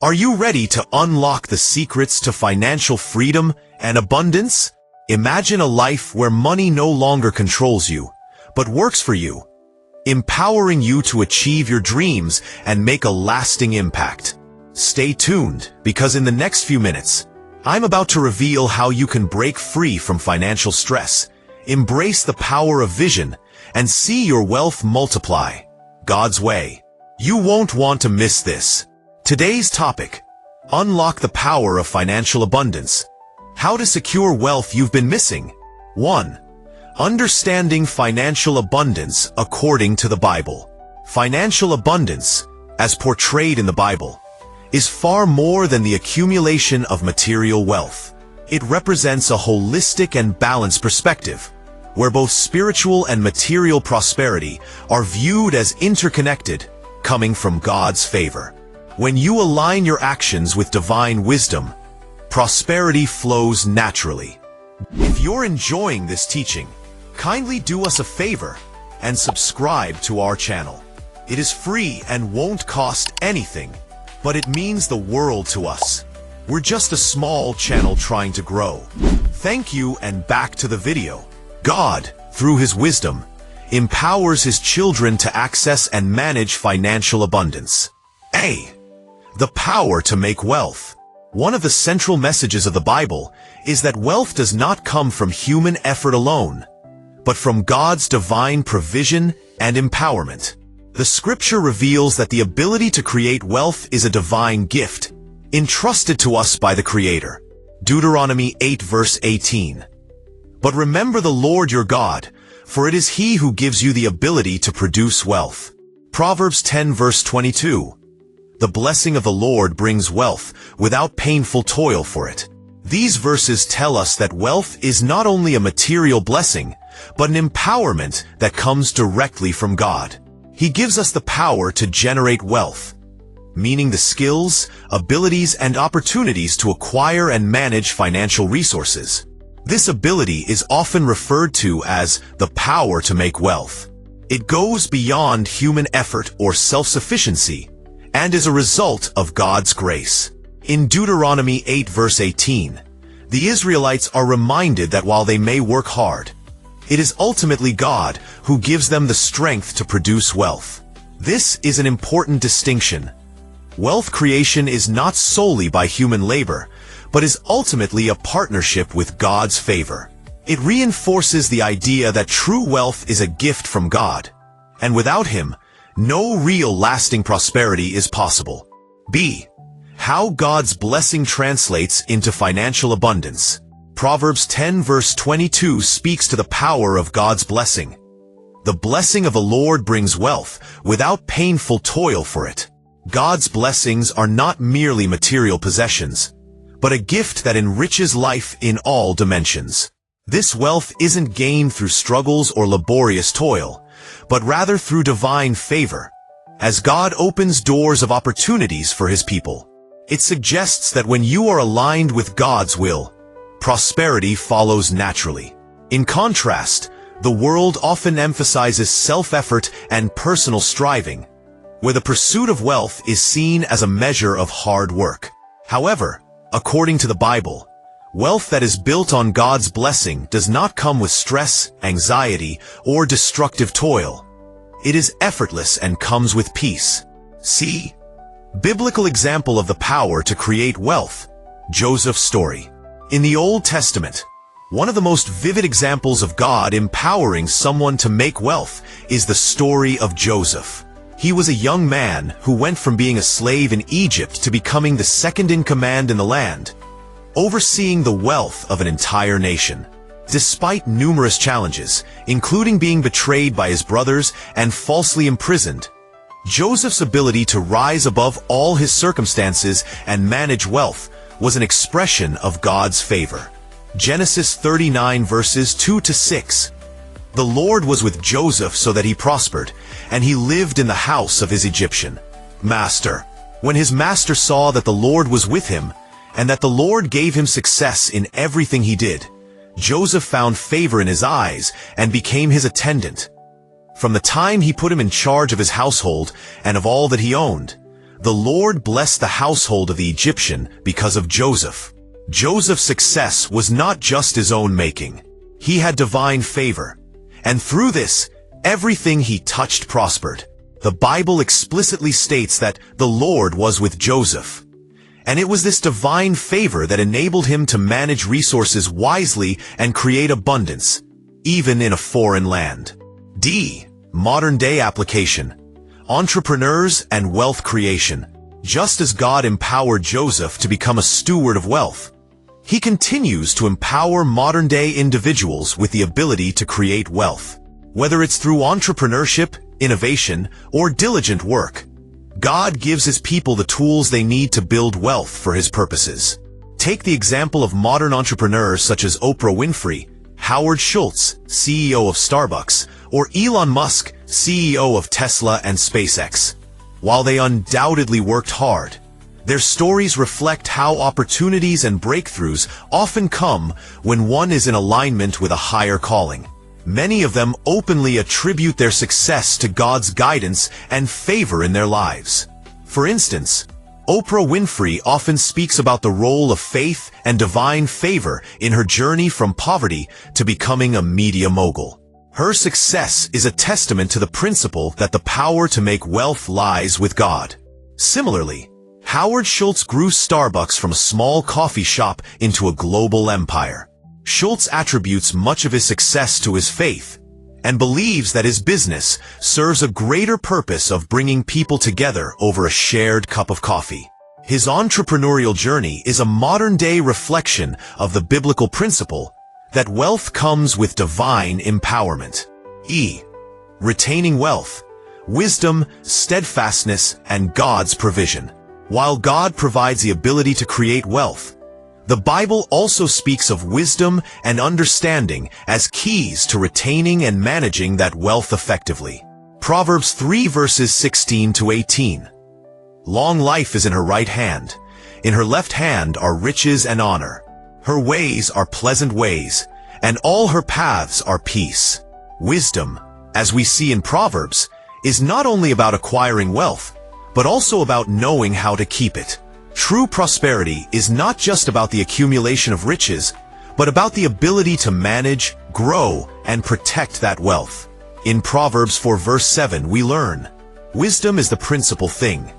Are you ready to unlock the secrets to financial freedom and abundance? Imagine a life where money no longer controls you, but works for you, empowering you to achieve your dreams and make a lasting impact. Stay tuned, because in the next few minutes, I'm about to reveal how you can break free from financial stress, embrace the power of vision, and see your wealth multiply God's way. You won't want to miss this. Today's topic: unlock the power of financial abundance. How to secure wealth you've been missing. 1. Understanding financial abundance according to the Bible. Financial abundance, as portrayed in the Bible, is far more than the accumulation of material wealth. It represents a holistic and balanced perspective, where both spiritual and material prosperity are viewed as interconnected, coming from God's favor. When you align your actions with divine wisdom, prosperity flows naturally. If you're enjoying this teaching, kindly do us a favor and subscribe to our channel. It is free and won't cost anything, but it means the world to us. We're just a small channel trying to grow. Thank you, and back to the video. God, through His wisdom, empowers His children to access and manage financial abundance. A. The power to make wealth. One of the central messages of the Bible is that wealth does not come from human effort alone, but from God's divine provision and empowerment. The scripture reveals that the ability to create wealth is a divine gift, entrusted to us by the Creator. Deuteronomy 8 verse 18. But remember the Lord your God, for it is He who gives you the ability to produce wealth. Proverbs 10 verse 22. The blessing of the Lord brings wealth without painful toil for it. These verses tell us that wealth is not only a material blessing, but an empowerment that comes directly from God. He gives us the power to generate wealth, meaning the skills, abilities, and opportunities to acquire and manage financial resources. This ability is often referred to as the power to make wealth. It goes beyond human effort or self-sufficiency, and is a result of God's grace. In Deuteronomy 8 verse 18, the Israelites are reminded that while they may work hard, it is ultimately God who gives them the strength to produce wealth. This is an important distinction. Wealth creation is not solely by human labor, but is ultimately a partnership with God's favor. It reinforces the idea that true wealth is a gift from God, and without Him, no real lasting prosperity is possible. B. How God's blessing translates into financial abundance. Proverbs 10 verse 22 speaks to the power of God's blessing. The blessing of the Lord brings wealth without painful toil for it. God's blessings are not merely material possessions, but a gift that enriches life in all dimensions. This wealth isn't gained through struggles or laborious toil, but rather through divine favor, as God opens doors of opportunities for His people. It suggests that when you are aligned with God's will, prosperity follows naturally. In contrast, the world often emphasizes self-effort and personal striving, where the pursuit of wealth is seen as a measure of hard work. However, according to the Bible, wealth that is built on God's blessing does not come with stress, anxiety, or destructive toil. It is effortless and comes with peace. C. Biblical example of the power to create wealth. Joseph's story. In the Old Testament, one of the most vivid examples of God empowering someone to make wealth is the story of Joseph. He was a young man who went from being a slave in Egypt to becoming the second in command in the land, overseeing the wealth of an entire nation. Despite numerous challenges, including being betrayed by his brothers and falsely imprisoned, Joseph's ability to rise above all his circumstances and manage wealth was an expression of God's favor. Genesis 39 verses 2 to 6. The Lord was with Joseph so that he prospered, and he lived in the house of his Egyptian master. When his master saw that the Lord was with him, and that the Lord gave him success in everything he did, Joseph found favor in his eyes and became his attendant. From the time he put him in charge of his household and of all that he owned, the Lord blessed the household of the Egyptian because of Joseph. Joseph's success was not just his own making. He had divine favor, and through this, everything he touched prospered. The Bible explicitly states that the Lord was with Joseph, and it was this divine favor that enabled him to manage resources wisely and create abundance, even in a foreign land. D. Modern-day application. Entrepreneurs and wealth creation. Just as God empowered Joseph to become a steward of wealth, he continues to empower modern-day individuals with the ability to create wealth. Whether it's through entrepreneurship, innovation, or diligent work, God gives his people the tools they need to build wealth for his purposes. Take the example of modern entrepreneurs such as Oprah Winfrey, Howard Schultz, CEO of Starbucks, or Elon Musk, CEO of Tesla and SpaceX. While they undoubtedly worked hard, their stories reflect how opportunities and breakthroughs often come when one is in alignment with a higher calling. Many of them openly attribute their success to God's guidance and favor in their lives. For instance, Oprah Winfrey often speaks about the role of faith and divine favor in her journey from poverty to becoming a media mogul. Her success is a testament to the principle that the power to make wealth lies with God. Similarly, Howard Schultz grew Starbucks from a small coffee shop into a global empire. Schultz attributes much of his success to his faith and believes that his business serves a greater purpose of bringing people together over a shared cup of coffee. His entrepreneurial journey is a modern-day reflection of the biblical principle that wealth comes with divine empowerment. E. Retaining wealth, wisdom, steadfastness, and God's provision. While God provides the ability to create wealth, the Bible also speaks of wisdom and understanding as keys to retaining and managing that wealth effectively. Proverbs 3 verses 16 to 18. Long life is in her right hand. In her left hand are riches and honor. Her ways are pleasant ways, and all her paths are peace. Wisdom, as we see in Proverbs, is not only about acquiring wealth, but also about knowing how to keep it. True prosperity is not just about the accumulation of riches, but about the ability to manage, grow, and protect that wealth. In Proverbs 4 verse 7 we learn, "Wisdom is the principal thing.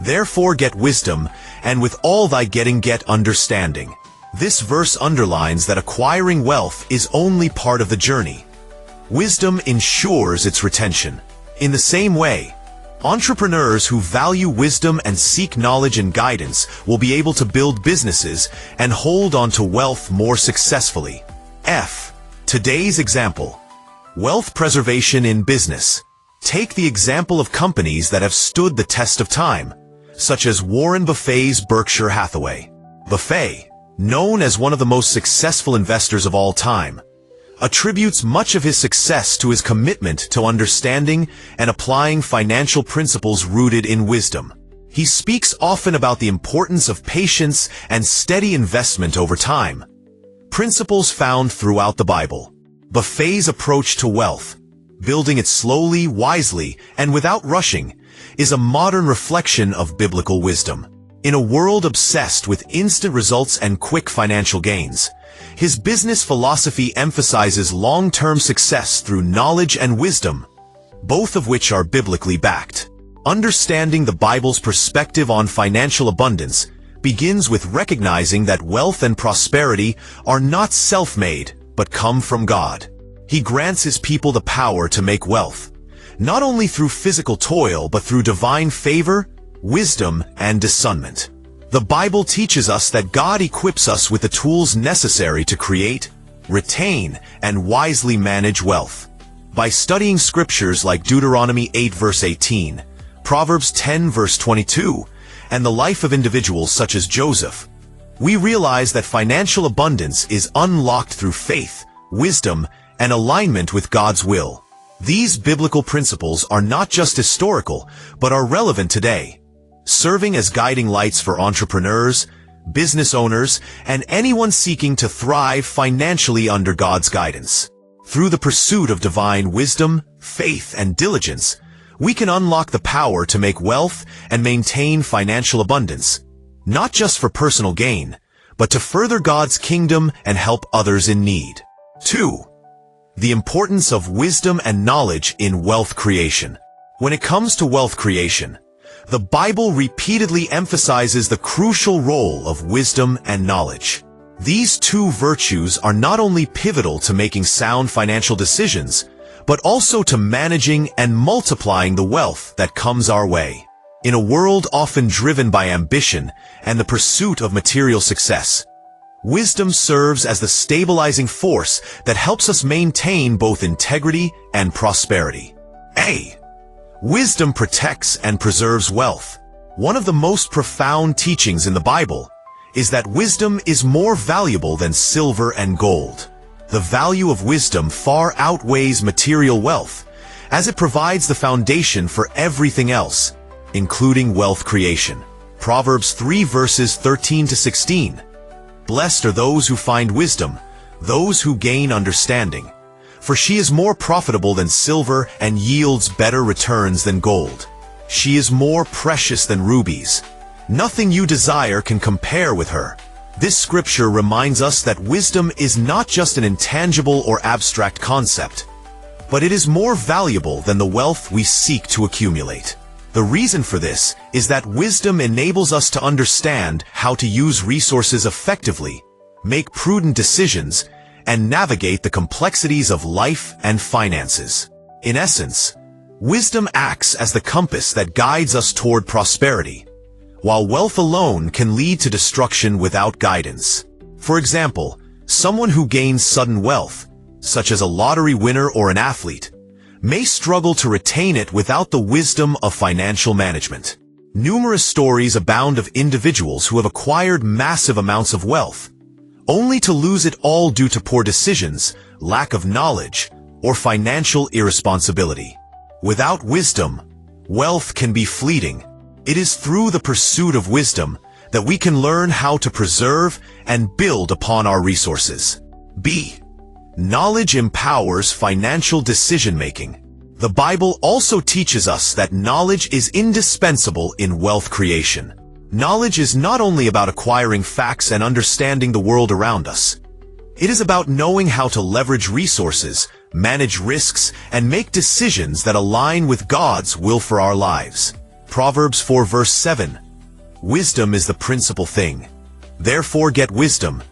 Therefore get wisdom, and with all thy getting get understanding." This verse underlines that acquiring wealth is only part of the journey. Wisdom ensures its retention. In the same way, entrepreneurs who value wisdom and seek knowledge and guidance will be able to build businesses and hold on to wealth more successfully. F. Today's example. Wealth preservation in business. Take the example of companies that have stood the test of time, such as Warren Buffett's Berkshire Hathaway. Buffett, known as one of the most successful investors of all time, attributes much of his success to his commitment to understanding and applying financial principles rooted in wisdom. He speaks often about the importance of patience and steady investment over time, principles found throughout the Bible. Buffett's approach to wealth, building it slowly, wisely, and without rushing, is a modern reflection of biblical wisdom. In a world obsessed with instant results and quick financial gains, his business philosophy emphasizes long-term success through knowledge and wisdom, both of which are biblically backed. Understanding the Bible's perspective on financial abundance begins with recognizing that wealth and prosperity are not self-made, but come from God. He grants his people the power to make wealth, not only through physical toil, but through divine favor, wisdom, and discernment. The Bible teaches us that God equips us with the tools necessary to create, retain, and wisely manage wealth. By studying scriptures like Deuteronomy 8 verse 18, Proverbs 10 verse 22, and the life of individuals such as Joseph, we realize that financial abundance is unlocked through faith, wisdom, and alignment with God's will. These biblical principles are not just historical, but are relevant today, serving as guiding lights for entrepreneurs, business owners, and anyone seeking to thrive financially under God's guidance. Through the pursuit of divine wisdom, faith, and diligence, we can unlock the power to make wealth and maintain financial abundance, not just for personal gain, but to further God's kingdom and help others in need. 2. The importance of wisdom and knowledge in wealth creation. When it comes to wealth creation, the Bible repeatedly emphasizes the crucial role of wisdom and knowledge. These two virtues are not only pivotal to making sound financial decisions, but also to managing and multiplying the wealth that comes our way. In a world often driven by ambition and the pursuit of material success, wisdom serves as the stabilizing force that helps us maintain both integrity and prosperity. A. Wisdom protects and preserves wealth. One of the most profound teachings in the Bible is that wisdom is more valuable than silver and gold. The value of wisdom far outweighs material wealth, as it provides the foundation for everything else, including wealth creation. Proverbs 3 verses 13 to 16. Blessed are those who find wisdom, those who gain understanding. For she is more profitable than silver and yields better returns than gold. She is more precious than rubies. Nothing you desire can compare with her. This scripture reminds us that wisdom is not just an intangible or abstract concept, but it is more valuable than the wealth we seek to accumulate. The reason for this is that wisdom enables us to understand how to use resources effectively, make prudent decisions, and navigate the complexities of life and finances. In essence, wisdom acts as the compass that guides us toward prosperity, while wealth alone can lead to destruction without guidance. For example, someone who gains sudden wealth, such as a lottery winner or an athlete, may struggle to retain it without the wisdom of financial management. Numerous stories abound of individuals who have acquired massive amounts of wealth, only to lose it all due to poor decisions, lack of knowledge, or financial irresponsibility. Without wisdom, wealth can be fleeting. It is through the pursuit of wisdom that we can learn how to preserve and build upon our resources. B. Knowledge empowers financial decision-making. The Bible also teaches us that knowledge is indispensable in wealth creation. Knowledge is not only about acquiring facts and understanding the world around us. It is about knowing how to leverage resources, manage risks, and make decisions that align with God's will for our lives. Proverbs 4 verse 7. Wisdom is the principal thing. Therefore get wisdom,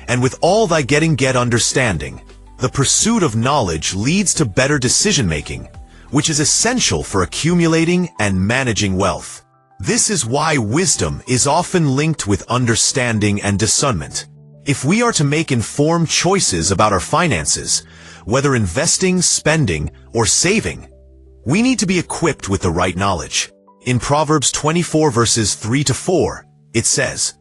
and with all thy getting get understanding. The pursuit of knowledge leads to better decision-making, which is essential for accumulating and managing wealth. This is why wisdom is often linked with understanding and discernment. If we are to make informed choices about our finances, whether investing, spending, or saving, we need to be equipped with the right knowledge. In Proverbs 24 verses 3 to 4, it says,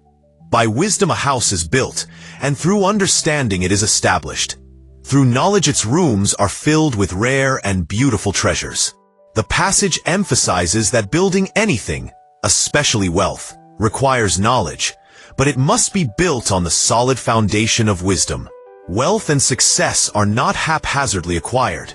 "By wisdom a house is built, and through understanding it is established. Through knowledge its rooms are filled with rare and beautiful treasures." The passage emphasizes that building anything, especially wealth, requires knowledge, but it must be built on the solid foundation of wisdom. Wealth and success are not haphazardly acquired,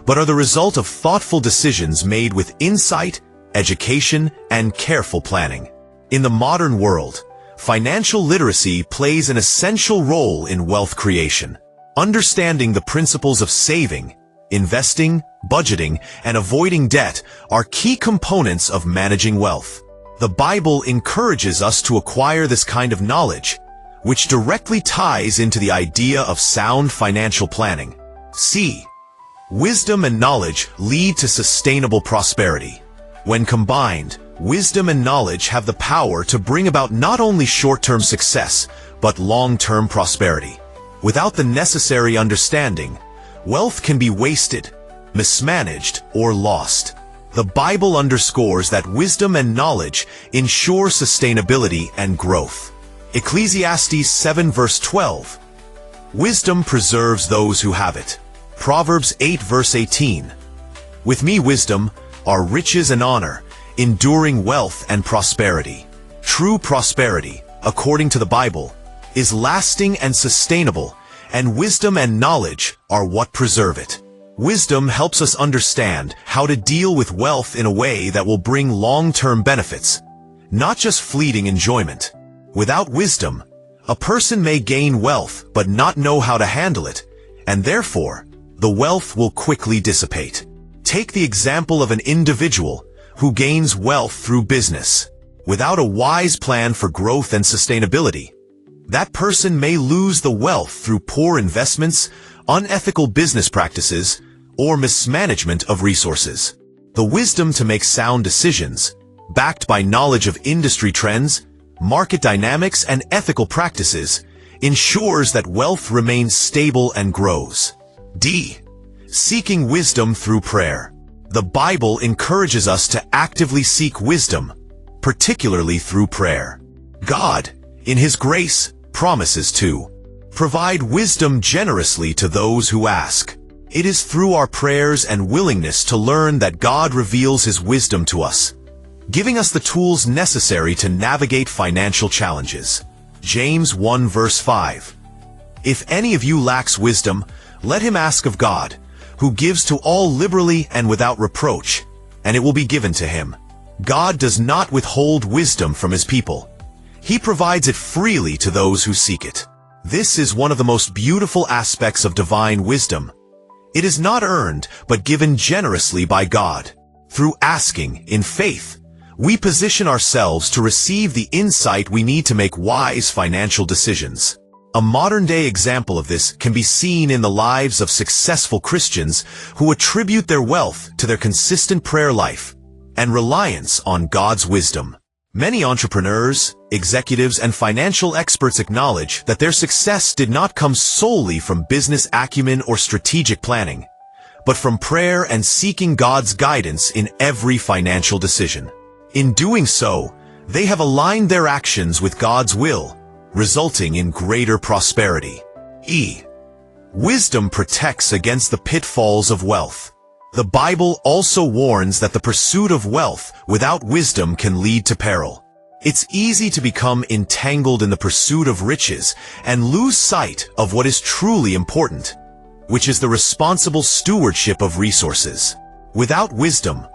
but are the result of thoughtful decisions made with insight, education, and careful planning. In the modern world, financial literacy plays an essential role in wealth creation. Understanding the principles of saving, investing, budgeting, and avoiding debt are key components of managing wealth. The Bible encourages us to acquire this kind of knowledge, which directly ties into the idea of sound financial planning. C. Wisdom and knowledge lead to sustainable prosperity. When combined, wisdom and knowledge have the power to bring about not only short-term success, but long-term prosperity. Without the necessary understanding, wealth can be wasted, mismanaged, or lost. The Bible underscores that wisdom and knowledge ensure sustainability and growth. Ecclesiastes 7 verse 12. Wisdom preserves those who have it. Proverbs 8 verse 18. With me wisdom are riches and honor, enduring wealth and prosperity. True prosperity, according to the Bible, is lasting and sustainable, and wisdom and knowledge are what preserve it. Wisdom helps us understand how to deal with wealth in a way that will bring long-term benefits, not just fleeting enjoyment. Without wisdom, a person may gain wealth but not know how to handle it, and therefore, the wealth will quickly dissipate. Take the example of an individual who gains wealth through business. Without a wise plan for growth and sustainability, that person may lose the wealth through poor investments, unethical business practices, or mismanagement of resources. The wisdom to make sound decisions, backed by knowledge of industry trends, market dynamics, and ethical practices, ensures that wealth remains stable and grows. D. Seeking wisdom through prayer. The Bible encourages us to actively seek wisdom, particularly through prayer. God, in His grace, promises to provide wisdom generously to those who ask. It is through our prayers and willingness to learn that God reveals His wisdom to us, giving us the tools necessary to navigate financial challenges. James 1 verse 5. If any of you lacks wisdom, let him ask of God, who gives to all liberally and without reproach, and it will be given to him. God does not withhold wisdom from His people. He provides it freely to those who seek it. This is one of the most beautiful aspects of divine wisdom. It is not earned, but given generously by God. Through asking, in faith, we position ourselves to receive the insight we need to make wise financial decisions. A modern-day example of this can be seen in the lives of successful Christians who attribute their wealth to their consistent prayer life and reliance on God's wisdom. Many entrepreneurs, executives, and financial experts acknowledge that their success did not come solely from business acumen or strategic planning, but from prayer and seeking God's guidance in every financial decision. In doing so, they have aligned their actions with God's will, resulting in greater prosperity. E. Wisdom protects against the pitfalls of wealth. The Bible also warns that the pursuit of wealth without wisdom can lead to peril. It's easy to become entangled in the pursuit of riches and lose sight of what is truly important, which is the responsible stewardship of resources. Without wisdom,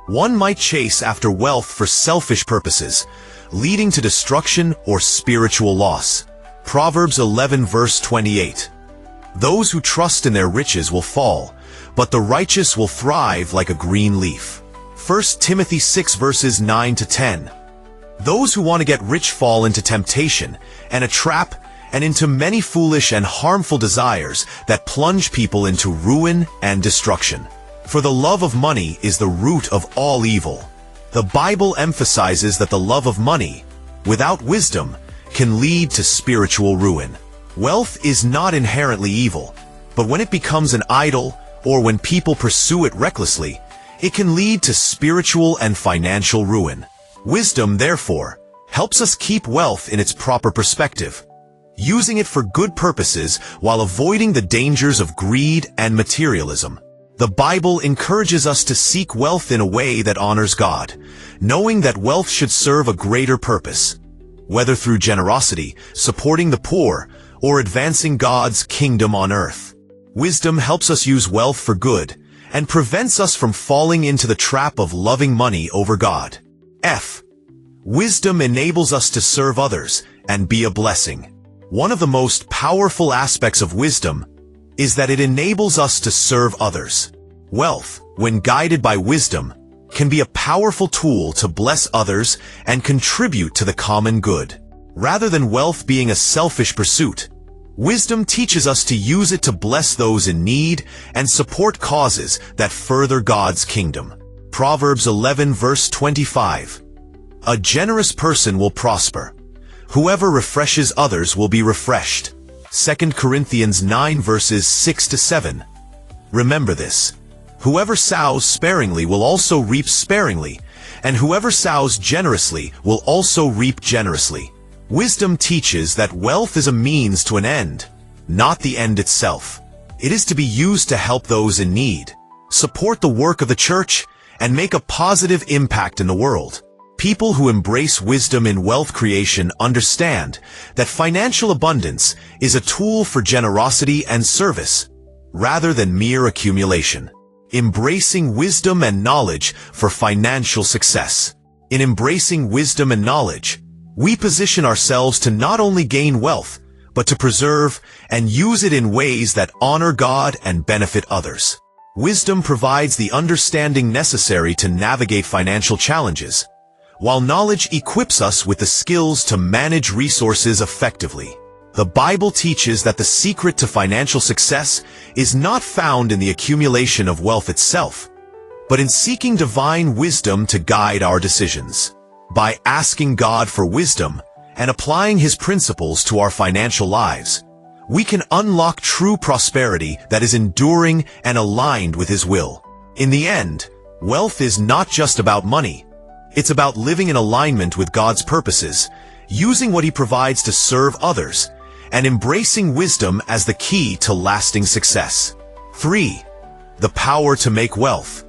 one might chase after wealth for selfish purposes, leading to destruction or spiritual loss. Proverbs 11 verse 28. Those who trust in their riches will fall, but the righteous will thrive like a green leaf. 1 Timothy 6 verses 9 to 10. Those who want to get rich fall into temptation and a trap and into many foolish and harmful desires that plunge people into ruin and destruction. For the love of money is the root of all evil. The Bible emphasizes that the love of money, without wisdom, can lead to spiritual ruin. Wealth is not inherently evil, but when it becomes an idol or when people pursue it recklessly, it can lead to spiritual and financial ruin. Wisdom, therefore, helps us keep wealth in its proper perspective, using it for good purposes while avoiding the dangers of greed and materialism. The Bible encourages us to seek wealth in a way that honors God, knowing that wealth should serve a greater purpose, whether through generosity, supporting the poor, or advancing God's kingdom on earth. Wisdom helps us use wealth for good and prevents us from falling into the trap of loving money over God. F. Wisdom enables us to serve others and be a blessing. One of the most powerful aspects of wisdom is that it enables us to serve others. Wealth, when guided by wisdom, can be a powerful tool to bless others and contribute to the common good. Rather than wealth being a selfish pursuit, wisdom teaches us to use it to bless those in need and support causes that further God's kingdom. Proverbs 11 verse 25. A generous person will prosper. Whoever refreshes others will be refreshed. 2 Corinthians 9 verses 6 to 7. Remember this. Whoever sows sparingly will also reap sparingly, and whoever sows generously will also reap generously. Wisdom teaches that wealth is a means to an end, not the end itself. It is to be used to help those in need, support the work of the church, and make a positive impact in the world. People who embrace wisdom in wealth creation understand that financial abundance is a tool for generosity and service, rather than mere accumulation. Embracing wisdom and knowledge for financial success. In embracing wisdom and knowledge, we position ourselves to not only gain wealth, but to preserve and use it in ways that honor God and benefit others. Wisdom provides the understanding necessary to navigate financial challenges, while knowledge equips us with the skills to manage resources effectively. The Bible teaches that the secret to financial success is not found in the accumulation of wealth itself, but in seeking divine wisdom to guide our decisions. By asking God for wisdom and applying His principles to our financial lives, we can unlock true prosperity that is enduring and aligned with His will. In the end, wealth is not just about money. It's about living in alignment with God's purposes, using what He provides to serve others, and embracing wisdom as the key to lasting success. 3. The power to make wealth.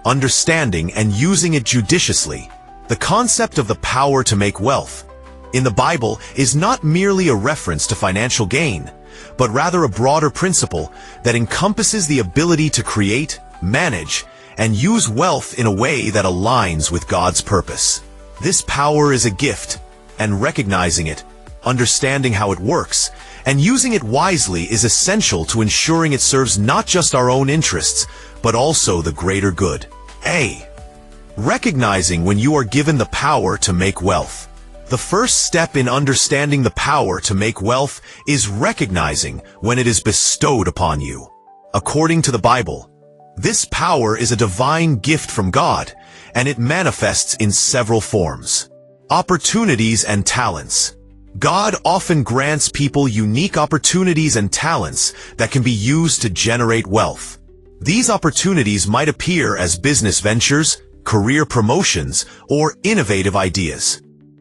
Understanding and using it judiciously. The concept of the power to make wealth in the Bible is not merely a reference to financial gain, but rather a broader principle that encompasses the ability to create, manage, and use wealth in a way that aligns with God's purpose. This power is a gift, and recognizing it, understanding how it works, and using it wisely is essential to ensuring it serves not just our own interests, but also the greater good. A. Recognizing when you are given the power to make wealth. The first step in understanding the power to make wealth is recognizing when it is bestowed upon you. According to the Bible, this power is a divine gift from God, and it manifests in several forms. Opportunities and talents. God often grants people unique opportunities and talents that can be used to generate wealth. These opportunities might appear as business ventures, career promotions, or innovative ideas.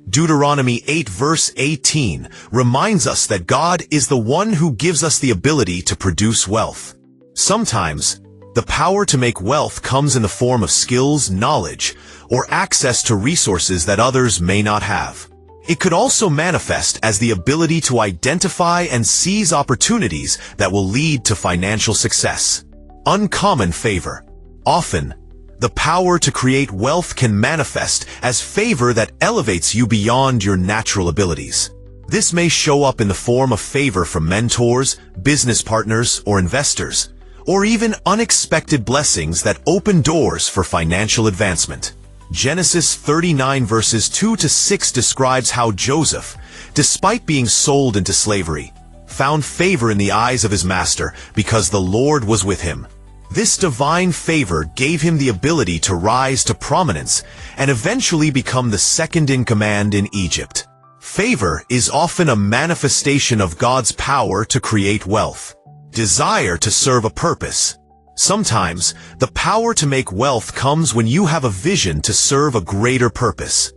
Deuteronomy 8 verse 18 reminds us that God is the one who gives us the ability to produce wealth. Sometimes, the power to make wealth comes in the form of skills, knowledge, or access to resources that others may not have. It could also manifest as the ability to identify and seize opportunities that will lead to financial success. Uncommon favor. Often, the power to create wealth can manifest as favor that elevates you beyond your natural abilities. This may show up in the form of favor from mentors, business partners, or investors, or even unexpected blessings that open doors for financial advancement. Genesis 39 verses 2 to 6 describes how Joseph, despite being sold into slavery, found favor in the eyes of his master because the Lord was with him. This divine favor gave him the ability to rise to prominence and eventually become the second in command in Egypt. Favor is often a manifestation of God's power to create wealth. Desire to serve a purpose. Sometimes, the power to make wealth comes when you have a vision to serve a greater purpose.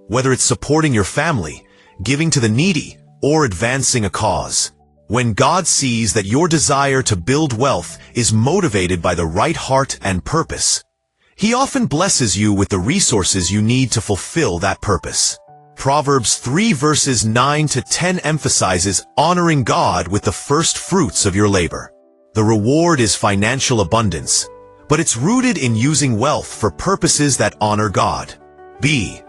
Whether it's supporting your family, giving to the needy, or advancing a cause. When God sees that your desire to build wealth is motivated by the right heart and purpose, He often blesses you with the resources you need to fulfill that purpose. Proverbs 3 verses 9 to 10 emphasizes honoring God with the first fruits of your labor. The reward is financial abundance, but it's rooted in using wealth for purposes that honor God. B.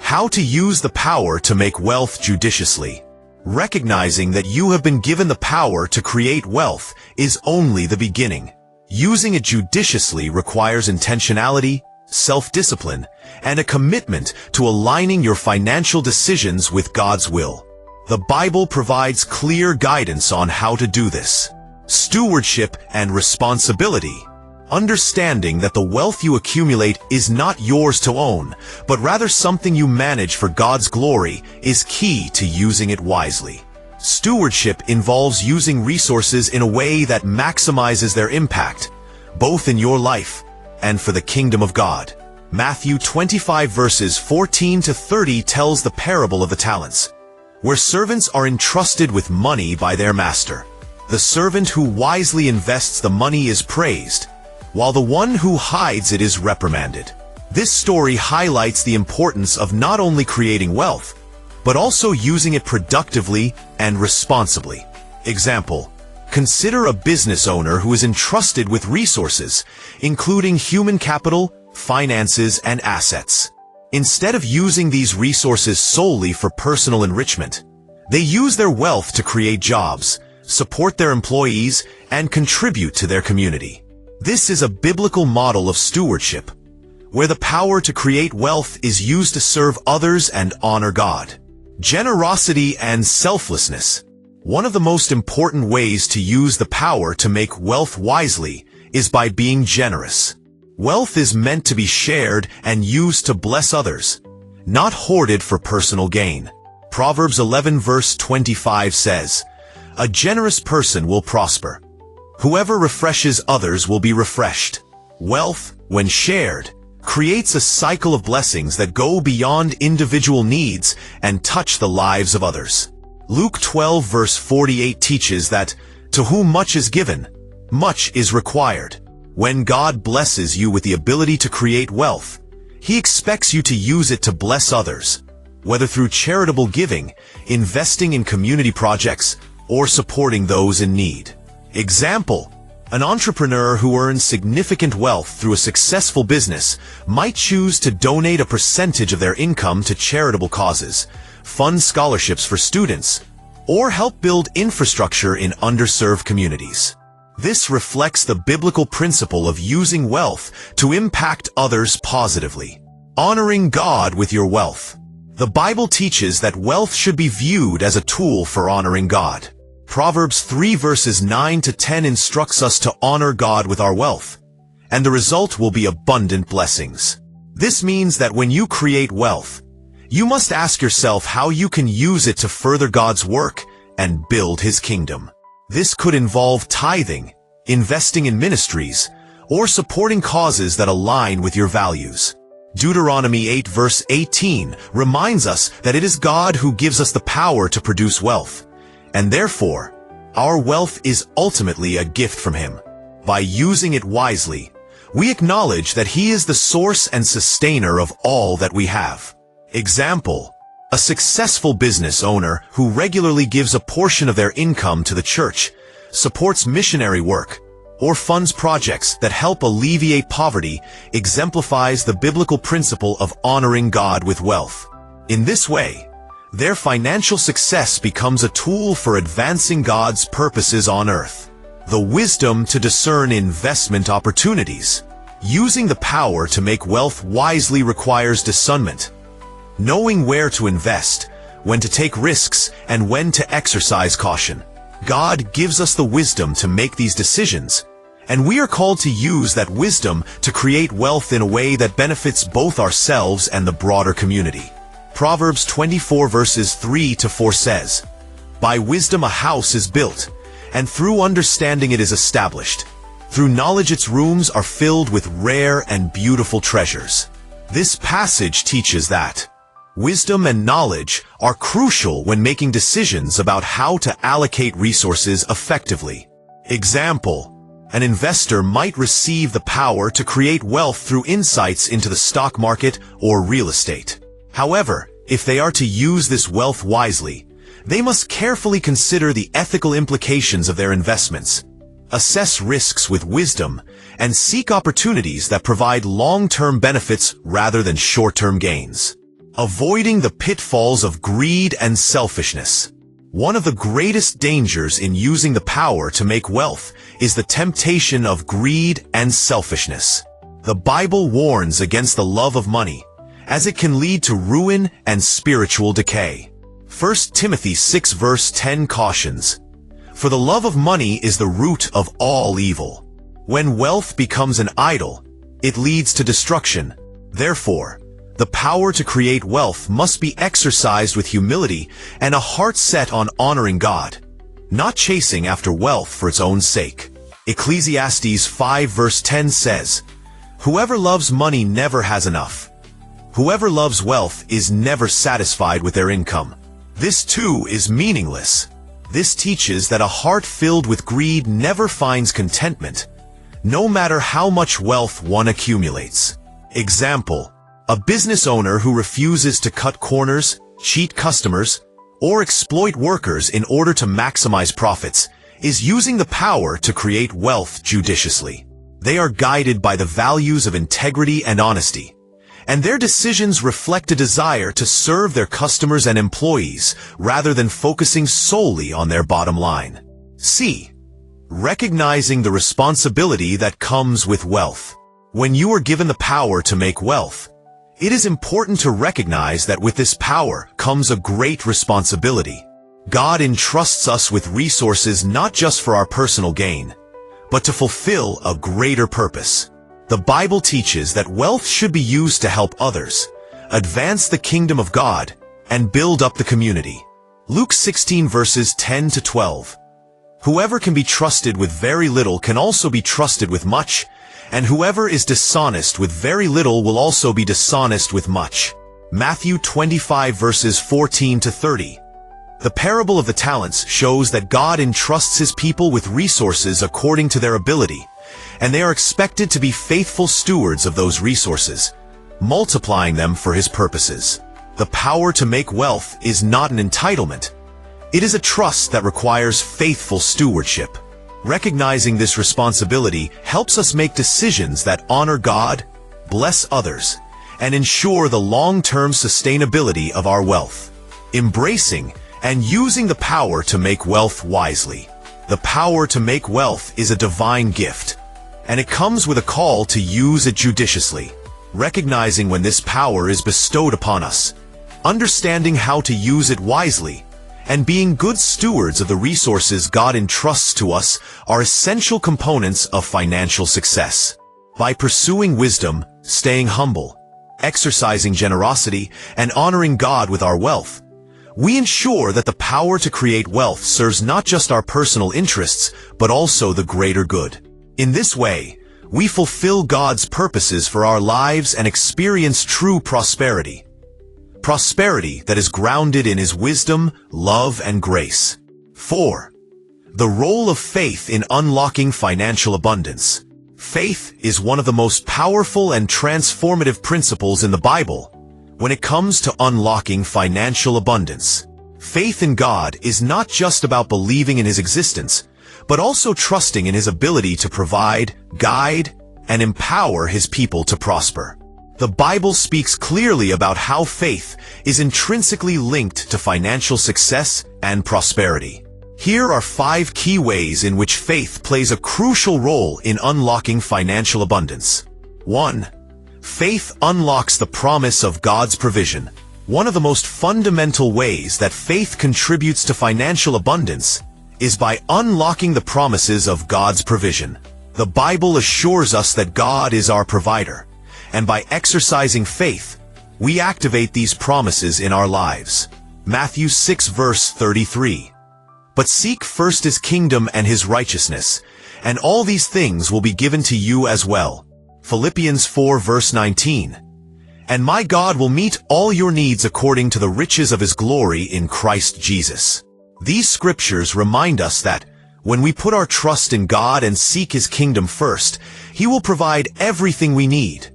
How to use the power to make wealth judiciously. Recognizing that you have been given the power to create wealth is only the beginning. Using it judiciously requires intentionality, self-discipline, and a commitment to aligning your financial decisions with God's will. The Bible provides clear guidance on how to do this. Stewardship and responsibility. Understanding that the wealth you accumulate is not yours to own, but rather something you manage for God's glory, is key to using it wisely. Stewardship involves using resources in a way that maximizes their impact, both in your life and for the kingdom of God. Matthew 25 verses 14 to 30 tells the parable of the talents, where servants are entrusted with money by their master. The servant who wisely invests the money is praised, while the one who hides it is reprimanded. This story highlights the importance of not only creating wealth, but also using it productively and responsibly. Example, Consider a business owner who is entrusted with resources, including human capital, finances, and assets. Instead of using these resources solely for personal enrichment, they use their wealth to create jobs, support their employees, and contribute to their community. This is a biblical model of stewardship, where the power to create wealth is used to serve others and honor God. Generosity and selflessness. One of the most important ways to use the power to make wealth wisely is by being generous. Wealth is meant to be shared and used to bless others, not hoarded for personal gain. Proverbs 11 verse 25 says, "A generous person will prosper. Whoever refreshes others will be refreshed." Wealth, when shared, creates a cycle of blessings that go beyond individual needs and touch the lives of others. Luke 12 verse 48 teaches that, "To whom much is given, much is required." When God blesses you with the ability to create wealth, He expects you to use it to bless others, whether through charitable giving, investing in community projects, or supporting those in need. Example: an entrepreneur who earns significant wealth through a successful business might choose to donate a percentage of their income to charitable causes, fund scholarships for students, or help build infrastructure in underserved communities. This reflects the biblical principle of using wealth to impact others positively. Honoring God with your wealth. The Bible teaches that wealth should be viewed as a tool for honoring God. Proverbs 3 verses 9 to 10 instructs us to honor God with our wealth, and the result will be abundant blessings. This means that when you create wealth, you must ask yourself how you can use it to further God's work and build His kingdom. This could involve tithing, investing in ministries, or supporting causes that align with your values. Deuteronomy 8 verse 18 reminds us that it is God who gives us the power to produce wealth, and therefore, our wealth is ultimately a gift from Him. By using it wisely, we acknowledge that He is the source and sustainer of all that we have. Example: a successful business owner who regularly gives a portion of their income to the church, supports missionary work, or funds projects that help alleviate poverty exemplifies the biblical principle of honoring God with wealth. In this way, their financial success becomes a tool for advancing God's purposes on earth. The wisdom to discern investment opportunities. Using the power to make wealth wisely requires discernment, knowing where to invest, when to take risks, and when to exercise caution. God gives us the wisdom to make these decisions, and we are called to use that wisdom to create wealth in a way that benefits both ourselves and the broader community. Proverbs 24 verses 3 to 4 says, "By wisdom a house is built, and through understanding it is established. Through knowledge its rooms are filled with rare and beautiful treasures." This passage teaches that wisdom and knowledge are crucial when making decisions about how to allocate resources effectively. Example: an investor might receive the power to create wealth through insights into the stock market or real estate. However, if they are to use this wealth wisely, they must carefully consider the ethical implications of their investments, assess risks with wisdom, and seek opportunities that provide long-term benefits rather than short-term gains. Avoiding the pitfalls of greed and selfishness. One of the greatest dangers in using the power to make wealth is the temptation of greed and selfishness. The Bible warns against the love of money, as it can lead to ruin and spiritual decay. 1 Timothy 6 verse 10 cautions, "For the love of money is the root of all evil." When wealth becomes an idol, it leads to destruction. Therefore, the power to create wealth must be exercised with humility and a heart set on honoring God, not chasing after wealth for its own sake. Ecclesiastes 5 verse 10 says, "Whoever loves money never has enough. Whoever loves wealth is never satisfied with their income." This too is meaningless. This teaches that a heart filled with greed never finds contentment, no matter how much wealth one accumulates. Example: a business owner who refuses to cut corners, cheat customers, or exploit workers in order to maximize profits is using the power to create wealth judiciously. They are guided by the values of integrity and honesty, and their decisions reflect a desire to serve their customers and employees rather than focusing solely on their bottom line. C. Recognizing the responsibility that comes with wealth. When you are given the power to make wealth, it is important to recognize that with this power comes a great responsibility. God entrusts us with resources not just for our personal gain, but to fulfill a greater purpose. The Bible teaches that wealth should be used to help others, advance the kingdom of God, and build up the community. Luke 16 verses 10 to 12. Whoever can be trusted with very little can also be trusted with much, and whoever is dishonest with very little will also be dishonest with much. Matthew 25 verses 14 to 30. The parable of the talents shows that God entrusts his people with resources according to their ability, and they are expected to be faithful stewards of those resources, multiplying them for his purposes. The power to make wealth is not an entitlement. It is a trust that requires faithful stewardship. Recognizing this responsibility helps us make decisions that honor God, bless others, and ensure the long-term sustainability of our wealth. Embracing and using the power to make wealth wisely. The power to make wealth is a divine gift, and it comes with a call to use it judiciously. Recognizing when this power is bestowed upon us, understanding how to use it wisely, and being good stewards of the resources God entrusts to us are essential components of financial success. By pursuing wisdom, staying humble, exercising generosity, and honoring God with our wealth, we ensure that the power to create wealth serves not just our personal interests, but also the greater good. In this way, we fulfill God's purposes for our lives and experience true prosperity. Prosperity that is grounded in his wisdom, love, and grace. 4. The role of faith in unlocking financial abundance. Faith is one of the most powerful and transformative principles in the Bible when it comes to unlocking financial abundance. Faith in God is not just about believing in his existence, but also trusting in his ability to provide, guide, and empower his people to prosper. The Bible speaks clearly about how faith is intrinsically linked to financial success and prosperity. Here are 5 key ways in which faith plays a crucial role in unlocking financial abundance. 1. Faith unlocks the promise of God's provision. One of the most fundamental ways that faith contributes to financial abundance is by unlocking the promises of God's provision. The Bible assures us that God is our provider, and by exercising faith, we activate these promises in our lives. Matthew 6 verse 33. But seek first his kingdom and his righteousness, and all these things will be given to you as well. Philippians 4 verse 19. And my God will meet all your needs according to the riches of his glory in Christ Jesus. These scriptures remind us that when we put our trust in God and seek his kingdom first, he will provide everything we need,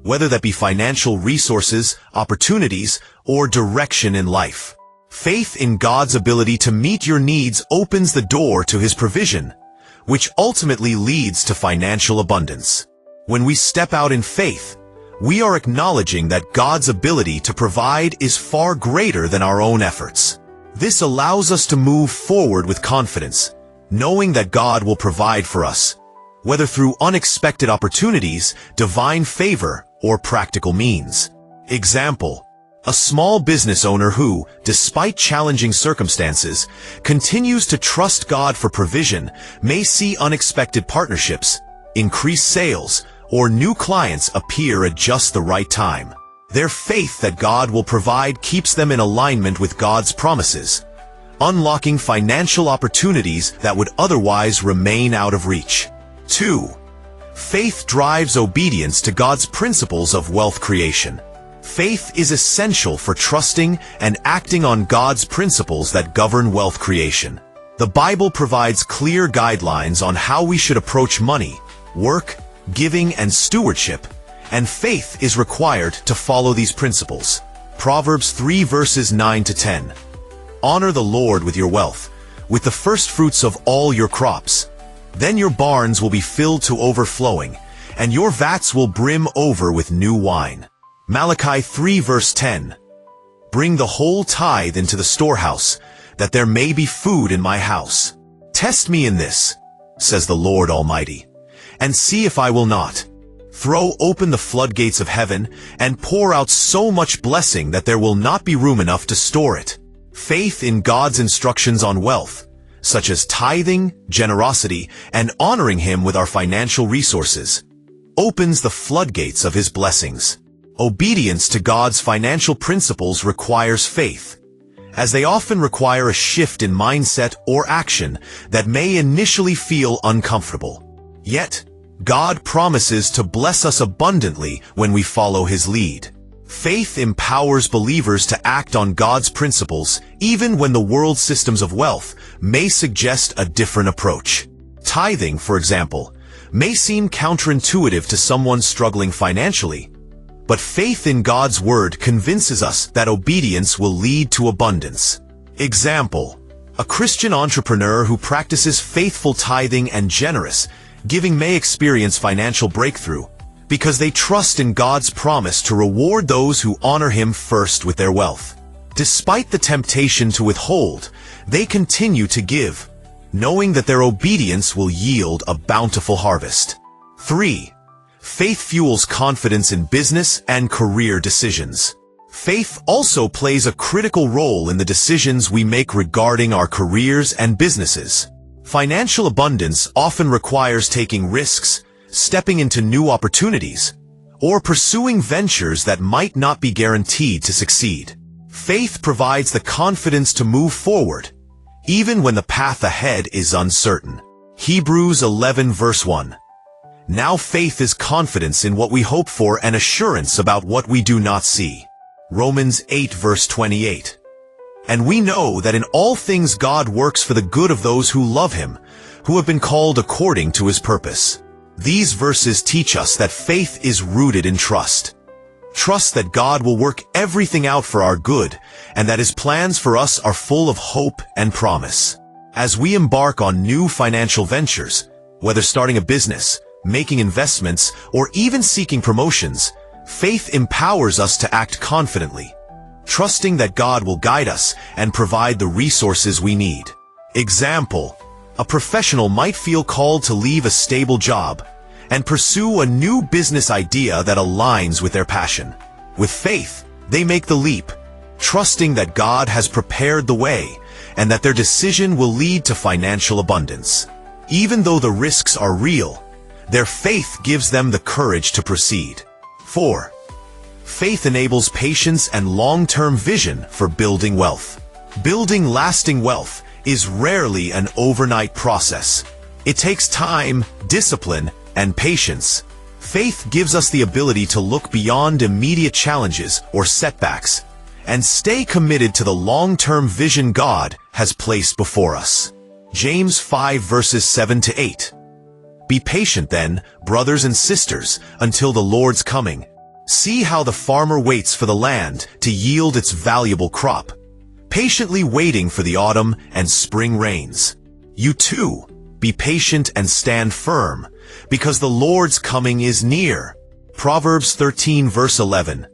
whether that be financial resources, opportunities, or direction in life. Faith in God's ability to meet your needs opens the door to his provision, which ultimately leads to financial abundance. When we step out in faith, we are acknowledging that God's ability to provide is far greater than our own efforts. This allows us to move forward with confidence, knowing that God will provide for us, whether through unexpected opportunities, divine favor, or practical means. Example: a small business owner who, despite challenging circumstances, continues to trust God for provision may see unexpected partnerships, increased sales, or new clients appear at just the right time. Their faith that God will provide keeps them in alignment with God's promises, unlocking financial opportunities that would otherwise remain out of reach. 2. Faith drives obedience to God's principles of wealth creation. Faith is essential for trusting and acting on God's principles that govern wealth creation. The Bible provides clear guidelines on how we should approach money, work, giving, and stewardship, and faith is required to follow these principles. Proverbs 3 verses 9 to 10. Honor the Lord with your wealth, with the first fruits of all your crops. Then your barns will be filled to overflowing, and your vats will brim over with new wine. Malachi 3 verse 10. Bring the whole tithe into the storehouse, that there may be food in my house. Test me in this, says the Lord Almighty, and see if I will not throw open the floodgates of heaven and pour out so much blessing that there will not be room enough to store it. Faith in God's instructions on wealth, such as tithing, generosity, and honoring Him with our financial resources, opens the floodgates of His blessings. Obedience to God's financial principles requires faith, as they often require a shift in mindset or action that may initially feel uncomfortable. Yet, God promises to bless us abundantly when we follow His lead. Faith empowers believers to act on God's principles even when the world's systems of wealth may suggest a different approach. Tithing, for example, may seem counterintuitive to someone struggling financially, but faith in God's word convinces us that obedience will lead to abundance. Example: a Christian entrepreneur who practices faithful tithing and generous giving may experience financial breakthrough because they trust in God's promise to reward those who honor Him first with their wealth. Despite the temptation to withhold, they continue to give, knowing that their obedience will yield a bountiful harvest. 3. Faith fuels confidence in business and career decisions. Faith also plays a critical role in the decisions we make regarding our careers and businesses. Financial abundance often requires taking risks, stepping into new opportunities, or pursuing ventures that might not be guaranteed to succeed. Faith provides the confidence to move forward, even when the path ahead is uncertain. Hebrews 11 verse 1. Now faith is confidence in what we hope for and assurance about what we do not see. Romans 8 verse 28. And we know that in all things God works for the good of those who love Him, who have been called according to His purpose. These verses teach us that faith is rooted in trust. Trust that God will work everything out for our good, and that His plans for us are full of hope and promise. As we embark on new financial ventures, whether starting a business, making investments, or even seeking promotions, faith empowers us to act confidently, trusting that God will guide us and provide the resources we need. Example: a professional might feel called to leave a stable job and pursue a new business idea that aligns with their passion. With faith, they make the leap, trusting that God has prepared the way and that their decision will lead to financial abundance. Even though the risks are real, their faith gives them the courage to proceed. 4. Faith enables patience and long-term vision for building wealth. Building lasting wealth is rarely an overnight process. It takes time, discipline, and patience. Faith gives us the ability to look beyond immediate challenges or setbacks and stay committed to the long-term vision God has placed before us. James 5 verses 7 to 8. Be patient then, brothers and sisters, until the Lord's coming. See how the farmer waits for the land to yield its valuable crop, patiently waiting for the autumn and spring rains. You too, be patient and stand firm, because the Lord's coming is near. Proverbs 13 verse 11.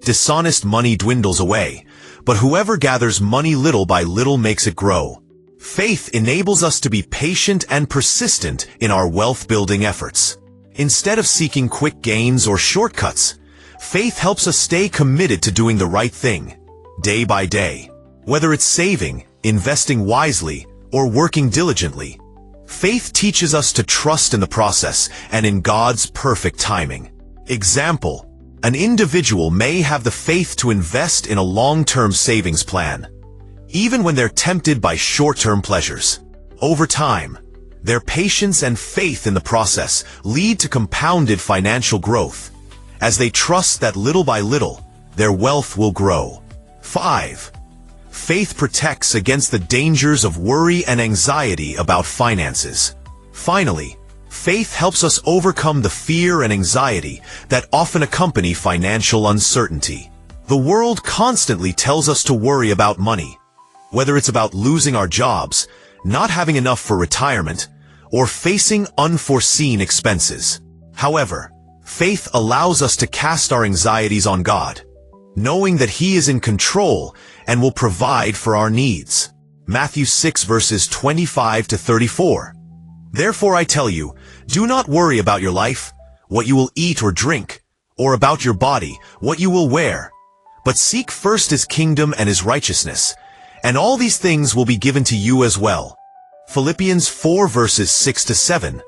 Dishonest money dwindles away, but whoever gathers money little by little makes it grow. Faith enables us to be patient and persistent in our wealth-building efforts. Instead of seeking quick gains or shortcuts, faith helps us stay committed to doing the right thing, day by day. Whether it's saving, investing wisely, or working diligently, faith teaches us to trust in the process and in God's perfect timing. Example: an individual may have the faith to invest in a long-term savings plan, even when they're tempted by short-term pleasures. Over time, their patience and faith in the process lead to compounded financial growth, as they trust that little by little, their wealth will grow. 5. Faith protects against the dangers of worry and anxiety about finances. Finally, faith helps us overcome the fear and anxiety that often accompany financial uncertainty. The world constantly tells us to worry about money, whether it's about losing our jobs, not having enough for retirement, or facing unforeseen expenses. However, faith allows us to cast our anxieties on God, knowing that He is in control and will provide for our needs. Matthew 6 verses 25 to 34. Therefore I tell you, do not worry about your life, what you will eat or drink, or about your body, what you will wear. But seek first His kingdom and His righteousness, and all these things will be given to you as well. Philippians 4 verses 6 to 7.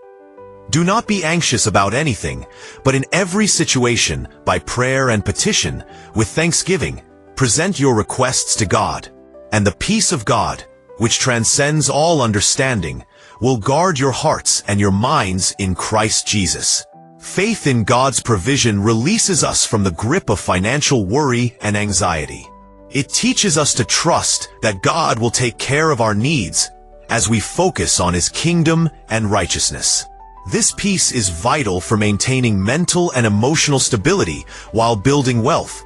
Do not be anxious about anything, but in every situation, by prayer and petition, with thanksgiving, present your requests to God, and the peace of God, which transcends all understanding, will guard your hearts and your minds in Christ Jesus. Faith in God's provision releases us from the grip of financial worry and anxiety. It teaches us to trust that God will take care of our needs as we focus on His kingdom and righteousness. This peace is vital for maintaining mental and emotional stability while building wealth,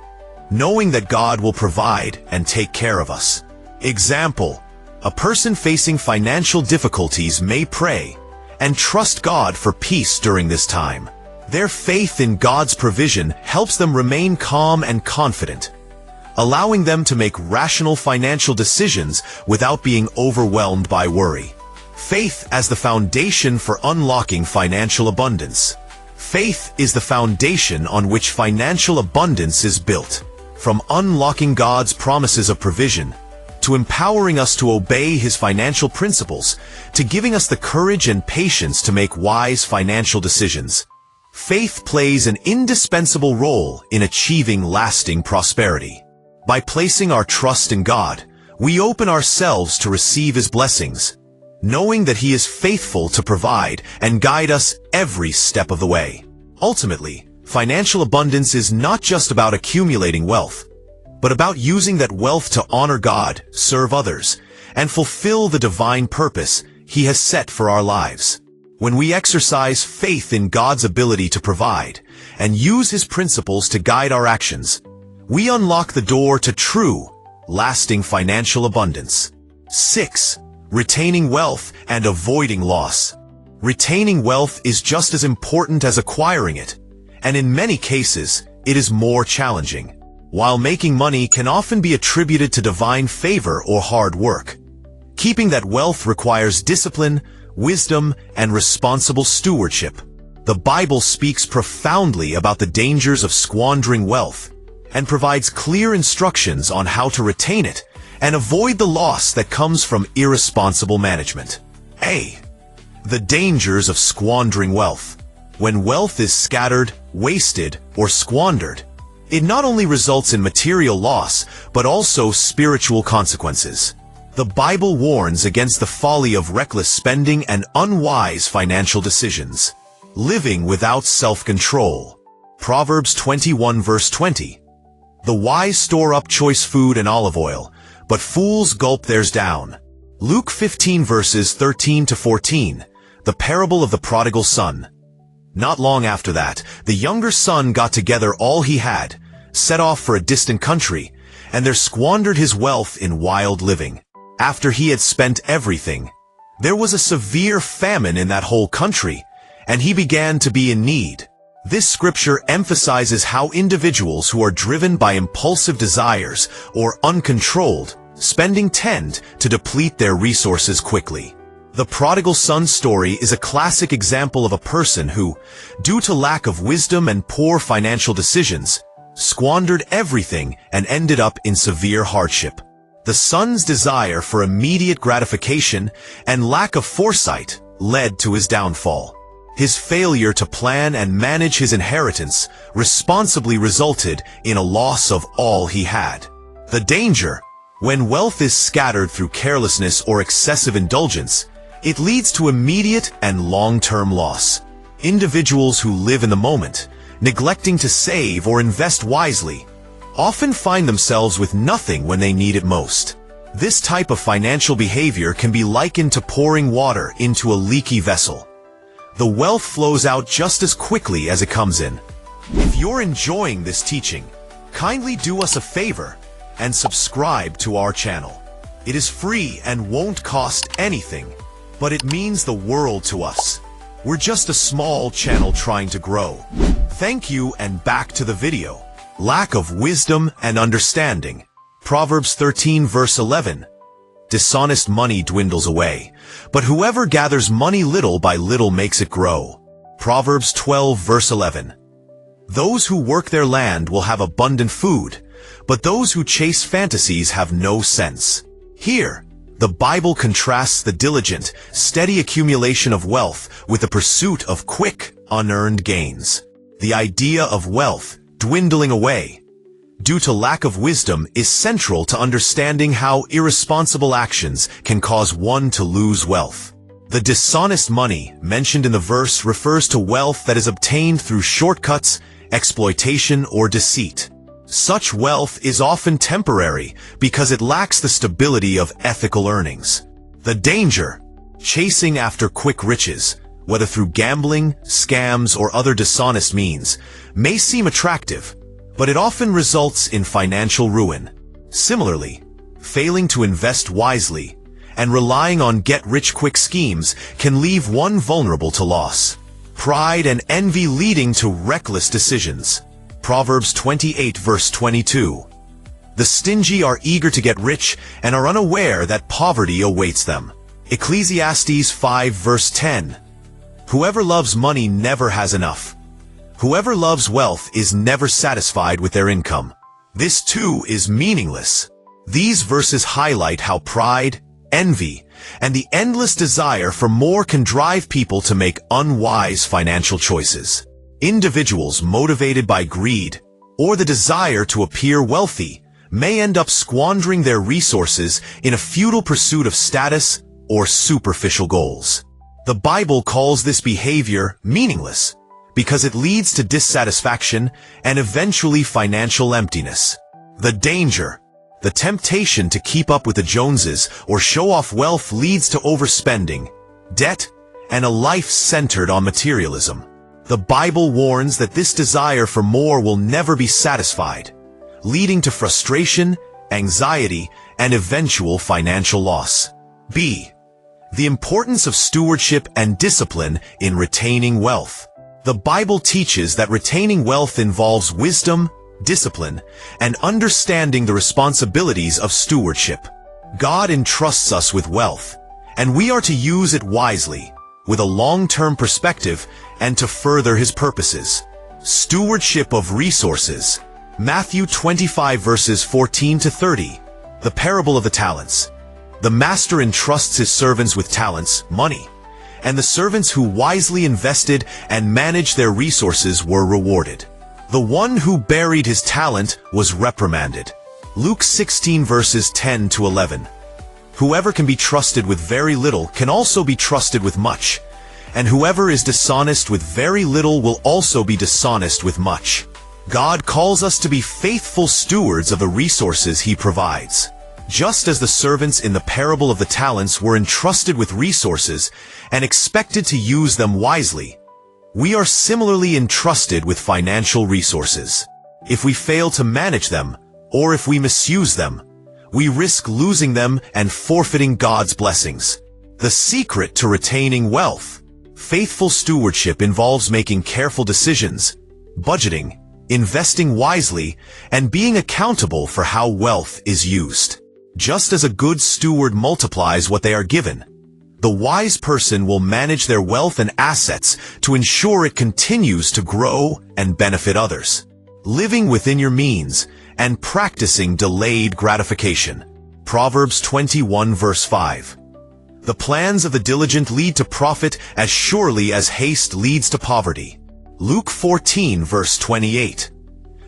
knowing that God will provide and take care of us. Example: a person facing financial difficulties may pray and trust God for peace during this time. Their faith in God's provision helps them remain calm and confident, allowing them to make rational financial decisions without being overwhelmed by worry. Faith as the foundation for unlocking financial abundance. Faith is the foundation on which financial abundance is built. From unlocking God's promises of provision, to empowering us to obey His financial principles, to giving us the courage and patience to make wise financial decisions, faith plays an indispensable role in achieving lasting prosperity. By placing our trust in God, we open ourselves to receive His blessings, knowing that He is faithful to provide and guide us every step of the way. Ultimately, financial abundance is not just about accumulating wealth, but about using that wealth to honor God, serve others, and fulfill the divine purpose He has set for our lives. When we exercise faith in God's ability to provide and use His principles to guide our actions, we unlock the door to true, lasting financial abundance. 6. Retaining wealth and avoiding loss. Retaining wealth is just as important as acquiring it, and in many cases, it is more challenging. While making money can often be attributed to divine favor or hard work, keeping that wealth requires discipline, wisdom, and responsible stewardship. The Bible speaks profoundly about the dangers of squandering wealth and provides clear instructions on how to retain it and avoid the loss that comes from irresponsible management. A. The dangers of squandering wealth. When wealth is scattered, wasted, or squandered, it not only results in material loss, but also spiritual consequences. The Bible warns against the folly of reckless spending and unwise financial decisions. Living without self-control. Proverbs 21 verse 20. The wise store up choice food and olive oil, but fools gulp theirs down. Luke 15 verses 13 to 14. The parable of the prodigal son. Not long after that, the younger son got together all he had, set off for a distant country, and there squandered his wealth in wild living. After he had spent everything, there was a severe famine in that whole country, and he began to be in need. This scripture emphasizes how individuals who are driven by impulsive desires or uncontrolled spending tend to deplete their resources quickly. The prodigal son story is a classic example of a person who, due to lack of wisdom and poor financial decisions, squandered everything and ended up in severe hardship. The son's desire for immediate gratification and lack of foresight led to his downfall. His failure to plan and manage his inheritance responsibly resulted in a loss of all he had. The danger: when wealth is scattered through carelessness or excessive indulgence, it leads to immediate and long-term loss. Individuals who live in the moment, neglecting to save or invest wisely, often find themselves with nothing when they need it most. This type of financial behavior can be likened to pouring water into a leaky vessel. The wealth flows out just as quickly as it comes in. If you're enjoying this teaching, kindly do us a favor and subscribe to our channel. It is free and won't cost anything, but it means the world to us. We're just a small channel trying to grow. Thank you, and back to the video. Lack of wisdom and understanding. Proverbs 13 verse 11. Dishonest money dwindles away, but whoever gathers money little by little makes it grow. Proverbs 12 verse 11. Those who work their land will have abundant food, but those who chase fantasies have no sense. Here, the Bible contrasts the diligent, steady accumulation of wealth with the pursuit of quick, unearned gains. The idea of wealth dwindling away due to lack of wisdom is central to understanding how irresponsible actions can cause one to lose wealth. The dishonest money mentioned in the verse refers to wealth that is obtained through shortcuts, exploitation, or deceit. Such wealth is often temporary because it lacks the stability of ethical earnings. The danger: chasing after quick riches, whether through gambling, scams, or other dishonest means, may seem attractive, but it often results in financial ruin. Similarly, failing to invest wisely and relying on get-rich-quick schemes can leave one vulnerable to loss. Pride and envy leading to reckless decisions. Proverbs 28 verse 22. The stingy are eager to get rich and are unaware that poverty awaits them. Ecclesiastes 5 verse 10. Whoever loves money never has enough. Whoever loves wealth is never satisfied with their income. This too is meaningless. These verses highlight how pride, envy, and the endless desire for more can drive people to make unwise financial choices. Individuals motivated by greed or the desire to appear wealthy may end up squandering their resources in a futile pursuit of status or superficial goals. The Bible calls this behavior meaningless because it leads to dissatisfaction and eventually financial emptiness. The danger: the temptation to keep up with the Joneses or show off wealth leads to overspending, debt, and a life centered on materialism. The Bible warns that this desire for more will never be satisfied, leading to frustration, anxiety, and eventual financial loss. B. The importance of stewardship and discipline in retaining wealth. The Bible teaches that retaining wealth involves wisdom, discipline, and understanding the responsibilities of stewardship. God entrusts us with wealth, and we are to use it wisely, with a long-term perspective, and to further His purposes. Stewardship of resources. Matthew 25 verses 14 to 30. The parable of the talents. The master entrusts his servants with talents, money, and the servants who wisely invested and managed their resources were rewarded. The one who buried his talent was reprimanded. Luke 16 verses 10 to 11. Whoever can be trusted with very little can also be trusted with much, and whoever is dishonest with very little will also be dishonest with much. God calls us to be faithful stewards of the resources He provides. Just as the servants in the parable of the talents were entrusted with resources and expected to use them wisely, we are similarly entrusted with financial resources. If we fail to manage them, or if we misuse them, we risk losing them and forfeiting God's blessings. The secret to retaining wealth. Faithful stewardship involves making careful decisions, budgeting, investing wisely, and being accountable for how wealth is used. Just as a good steward multiplies what they are given, the wise person will manage their wealth and assets to ensure it continues to grow and benefit others. Living within your means and practicing delayed gratification. Proverbs 21 verse 5. The plans of the diligent lead to profit as surely as haste leads to poverty. Luke 14 verse 28.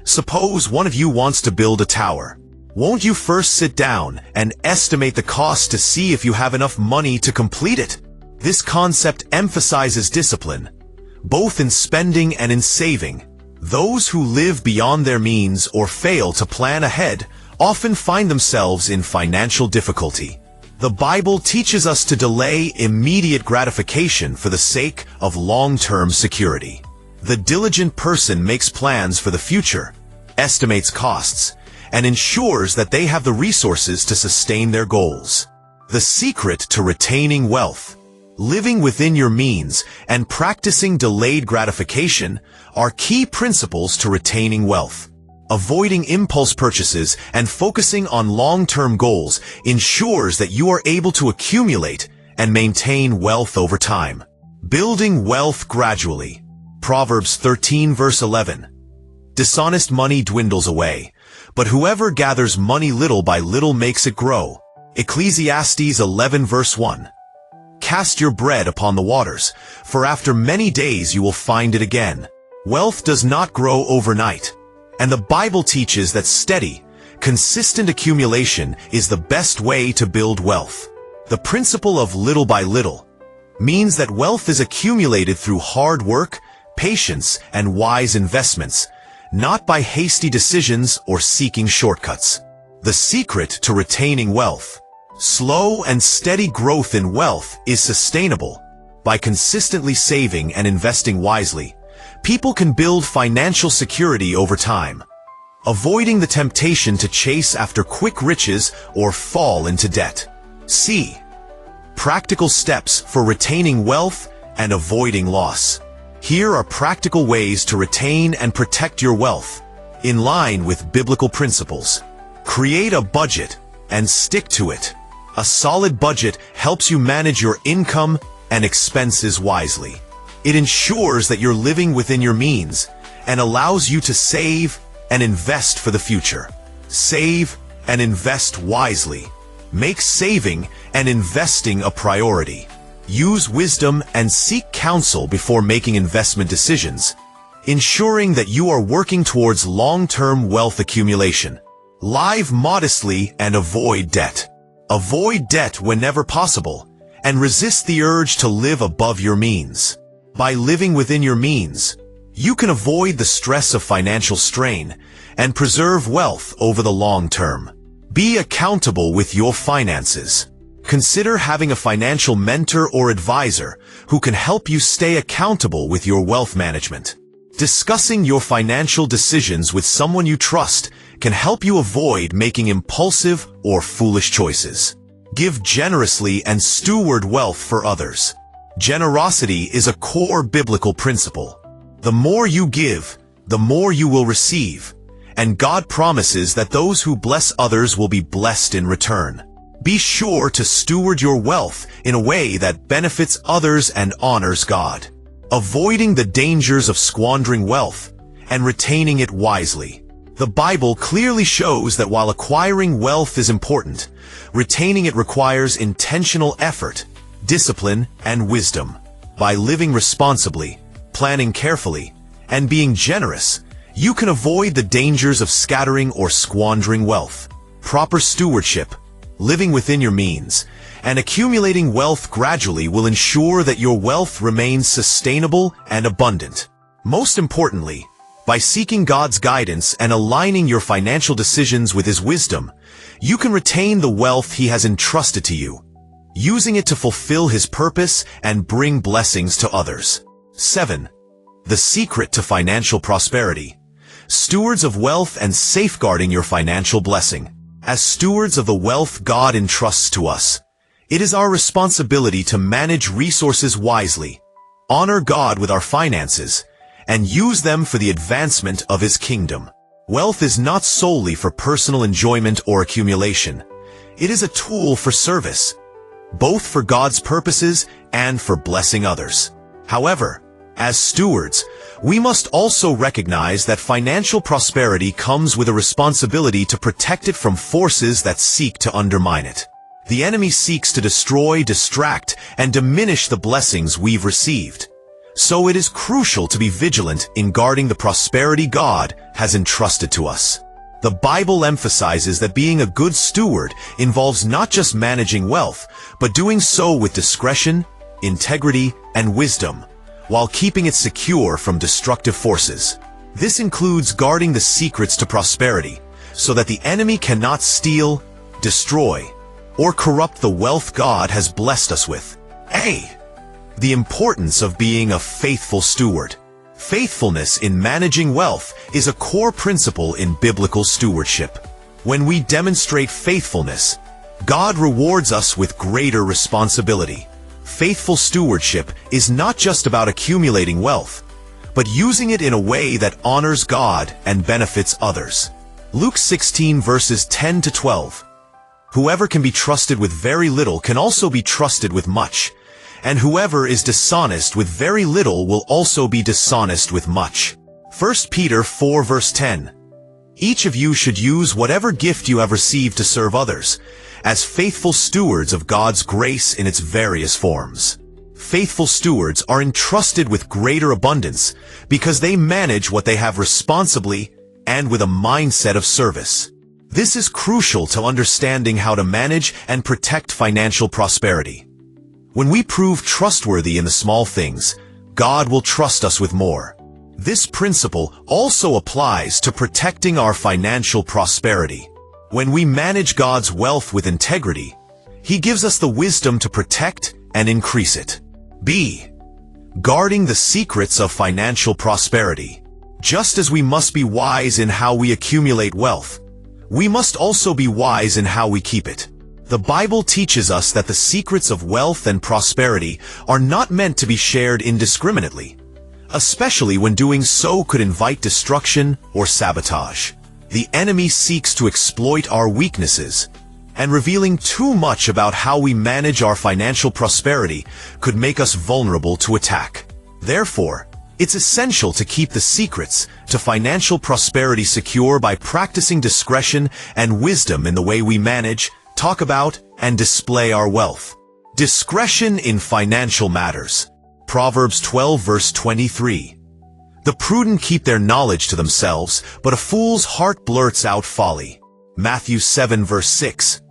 Suppose one of you wants to build a tower. Won't you first sit down and estimate the cost to see if you have enough money to complete it? This concept emphasizes discipline, both in spending and in saving. Those who live beyond their means or fail to plan ahead often find themselves in financial difficulty. The Bible teaches us to delay immediate gratification for the sake of long-term security. The diligent person makes plans for the future, estimates costs, and ensures that they have the resources to sustain their goals. The secret to retaining wealth: living within your means and practicing delayed gratification are key principles to retaining wealth. Avoiding impulse purchases and focusing on long-term goals ensures that you are able to accumulate and maintain wealth over time. Building wealth gradually. Proverbs 13 verse 11. Dishonest money dwindles away, but whoever gathers money little by little makes it grow. Ecclesiastes 11 verse 1. Cast your bread upon the waters, for after many days you will find it again. Wealth does not grow overnight, and the Bible teaches that steady, consistent accumulation is the best way to build wealth. The principle of little by little means that wealth is accumulated through hard work, patience, and wise investments, not by hasty decisions or seeking shortcuts. The secret to retaining wealth: slow and steady growth in wealth is sustainable. By consistently saving and investing wisely, people can build financial security over time, avoiding the temptation to chase after quick riches or fall into debt. C. Practical steps for retaining wealth and avoiding loss. Here are practical ways to retain and protect your wealth, in line with biblical principles. Create a budget and stick to it. A solid budget helps you manage your income and expenses wisely. It ensures that you're living within your means and allows you to save and invest for the future. Save and invest wisely. Make saving and investing a priority. Use wisdom and seek counsel before making investment decisions, ensuring that you are working towards long-term wealth accumulation. Live modestly and avoid debt. Avoid debt whenever possible, and resist the urge to live above your means. By living within your means, you can avoid the stress of financial strain and preserve wealth over the long term. Be accountable with your finances. Consider having a financial mentor or advisor who can help you stay accountable with your wealth management. Discussing your financial decisions with someone you trust can help you avoid making impulsive or foolish choices. Give generously and steward wealth for others. Generosity is a core biblical principle. The more you give, the more you will receive, and God promises that those who bless others will be blessed in return. Be sure to steward your wealth in a way that benefits others and honors God, avoiding the dangers of squandering wealth and retaining it wisely. The Bible clearly shows that while acquiring wealth is important, retaining it requires intentional effort, discipline, and wisdom. By living responsibly, planning carefully, and being generous, you can avoid the dangers of scattering or squandering wealth. Proper stewardship, living within your means, and accumulating wealth gradually will ensure that your wealth remains sustainable and abundant. Most importantly, by seeking God's guidance and aligning your financial decisions with His wisdom, you can retain the wealth He has entrusted to you, using it to fulfill His purpose and bring blessings to others. 7. The secret to financial prosperity. Stewards of wealth and safeguarding your financial blessing. As stewards of the wealth God entrusts to us, it is our responsibility to manage resources wisely, honor God with our finances, and use them for the advancement of His kingdom. Wealth is not solely for personal enjoyment or accumulation. It is a tool for service, both for God's purposes and for blessing others. However, as stewards, we must also recognize that financial prosperity comes with a responsibility to protect it from forces that seek to undermine it. The enemy seeks to destroy, distract, and diminish the blessings we've received. So it is crucial to be vigilant in guarding the prosperity God has entrusted to us. The Bible emphasizes that being a good steward involves not just managing wealth, but doing so with discretion, integrity, and wisdom, while keeping it secure from destructive forces. This includes guarding the secrets to prosperity, so that the enemy cannot steal, destroy, or corrupt the wealth God has blessed us with. A. The importance of being a faithful steward. Faithfulness in managing wealth is a core principle in biblical stewardship. When we demonstrate faithfulness, God rewards us with greater responsibility. Faithful stewardship is not just about accumulating wealth, but using it in a way that honors God and benefits others. Luke 16 verses 10 to 12. Whoever can be trusted with very little can also be trusted with much, and whoever is dishonest with very little will also be dishonest with much. 1 Peter 4 verse 10. Each of you should use whatever gift you have received to serve others, as faithful stewards of God's grace in its various forms. Faithful stewards are entrusted with greater abundance because they manage what they have responsibly and with a mindset of service. This is crucial to understanding how to manage and protect financial prosperity. When we prove trustworthy in the small things, God will trust us with more. This principle also applies to protecting our financial prosperity. When we manage God's wealth with integrity, He gives us the wisdom to protect and increase it. B. Guarding the secrets of financial prosperity. Just as we must be wise in how we accumulate wealth, we must also be wise in how we keep it. The Bible teaches us that the secrets of wealth and prosperity are not meant to be shared indiscriminately, especially when doing so could invite destruction or sabotage. The enemy seeks to exploit our weaknesses, and revealing too much about how we manage our financial prosperity could make us vulnerable to attack. Therefore, it's essential to keep the secrets to financial prosperity secure by practicing discretion and wisdom in the way we manage, talk about, and display our wealth. Discretion in financial matters. Proverbs 12 verse 23. The prudent keep their knowledge to themselves, but a fool's heart blurts out folly. Matthew 7 verse 6.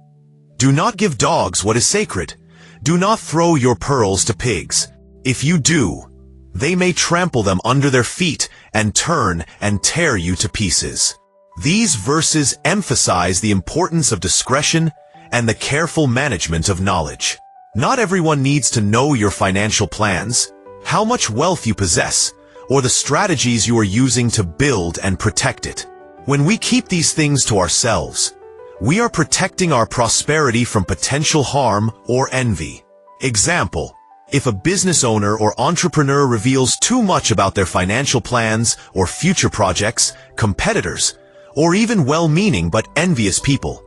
Do not give dogs what is sacred. Do not throw your pearls to pigs. If you do, they may trample them under their feet and turn and tear you to pieces. These verses emphasize the importance of discretion and the careful management of knowledge. Not everyone needs to know your financial plans, how much wealth you possess, or the strategies you are using to build and protect it. When we keep these things to ourselves, we are protecting our prosperity from potential harm or envy. Example: if a business owner or entrepreneur reveals too much about their financial plans or future projects, competitors, or even well-meaning but envious people